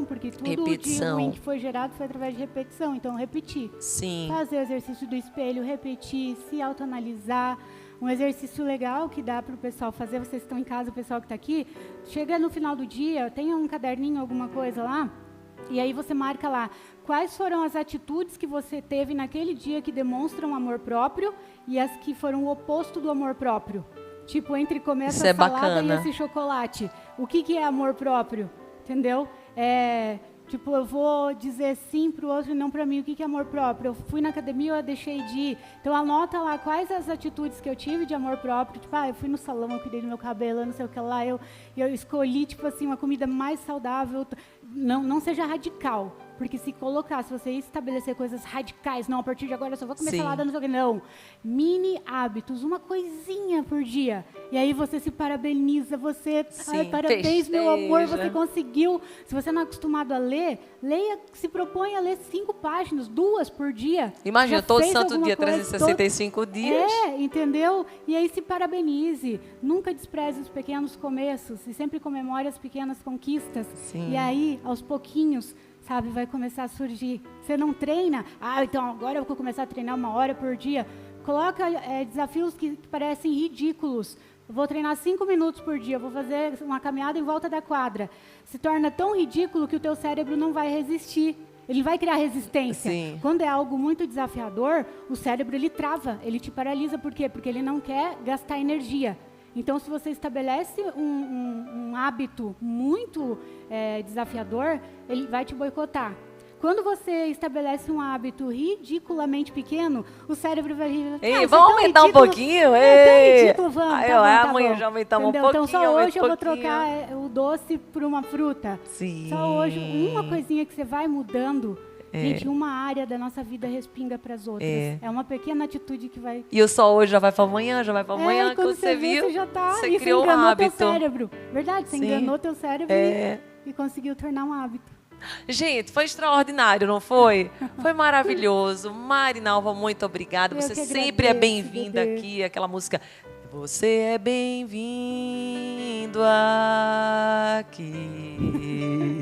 Porque tudo de ruim que foi gerado foi através de repetição. Então, repetir. Sim. Fazer o exercício do espelho, repetir, se autoanalisar. Um exercício legal que dá para o pessoal fazer, vocês estão em casa, o pessoal que está aqui, chega no final do dia, tem um caderninho, alguma coisa lá, e aí você marca lá quais foram as atitudes que você teve naquele dia que demonstram amor próprio e as que foram o oposto do amor próprio. Tipo, entre comer essa salada e esse chocolate. O que é amor próprio? Entendeu? Tipo, eu vou dizer sim para o outro e não para mim. O que é amor próprio? Eu fui na academia, eu deixei de ir. Então, anota lá quais as atitudes que eu tive de amor próprio. Tipo, eu fui no salão, eu cuidei do meu cabelo, eu não sei o que lá. Eu escolhi, tipo assim, uma comida mais saudável. Não seja radical. Porque se você estabelecer coisas radicais, não, a partir de agora eu só vou comer salada, não sei o que, não. Mini hábitos, uma coisinha por dia. E aí você se parabeniza, parabéns, meu amor, você conseguiu. Se você não é acostumado a ler, se propõe a ler 5 páginas, 2 por dia. Imagina, todo santo dia, 365 dias. Entendeu? E aí se parabenize. Nunca despreze os pequenos começos e sempre comemore as pequenas conquistas. Sim. E aí, aos pouquinhos, sabe, vai começar a surgir. Você não treina? Então agora eu vou começar a treinar 1 hora por dia. Coloca desafios que parecem ridículos. Eu vou treinar 5 minutos por dia, eu vou fazer uma caminhada em volta da quadra. Se torna tão ridículo que o teu cérebro não vai resistir. Ele vai criar resistência. Sim. Quando é algo muito desafiador, o cérebro ele trava, ele te paralisa. Por quê? Porque ele não quer gastar energia. Então, se você estabelece um hábito muito desafiador, ele vai te boicotar. Quando você estabelece um hábito ridiculamente pequeno, o cérebro vai rir. Ei, vamos aumentar um pouquinho? É ridículo, vamos. Amanhã já aumentamos um pouquinho. Então, só hoje eu vou trocar o doce por uma fruta. Sim. Só hoje, uma coisinha que você vai mudando. Gente, uma área da nossa vida respinga para as outras. É uma pequena atitude que vai... E o só hoje já vai para amanhã, já vai para amanhã. Quando você viu, você já tá... Você criou um hábito. Teu cérebro. Verdade, você enganou teu cérebro e conseguiu tornar um hábito. Gente, foi extraordinário, não foi? Foi maravilhoso. Marinalva, muito obrigada. Você sempre é bem-vinda aqui. Aquela música... Você é bem-vindo aqui.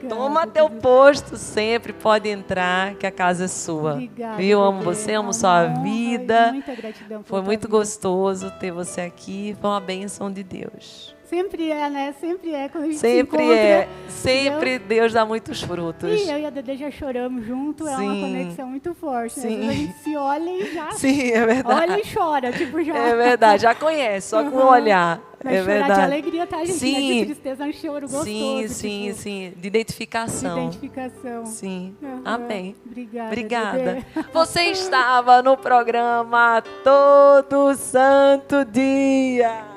Toma teu posto sempre, pode entrar, que a casa é sua. Obrigada, eu amo você, amo sua vida. Muita gratidão. Foi muito gostoso ter você aqui. Foi uma bênção de Deus. Sempre é, né? Sempre é quando a gente sempre se encontra. Sempre Deus dá muitos frutos. E eu e a Dedê já choramos junto, é uma conexão muito forte. Né? A gente se olha e já... Sim, é verdade. Olha e chora, tipo, já... É verdade, já conhece, só com o olhar. Mas é chorar verdade. de alegria, tá, gente? Sim. Não é de tristeza, é um choro gostoso. Sim, tipo, sim. De identificação. De identificação. Sim. Amém. Obrigada. Você estava no programa Todo Santo Dia.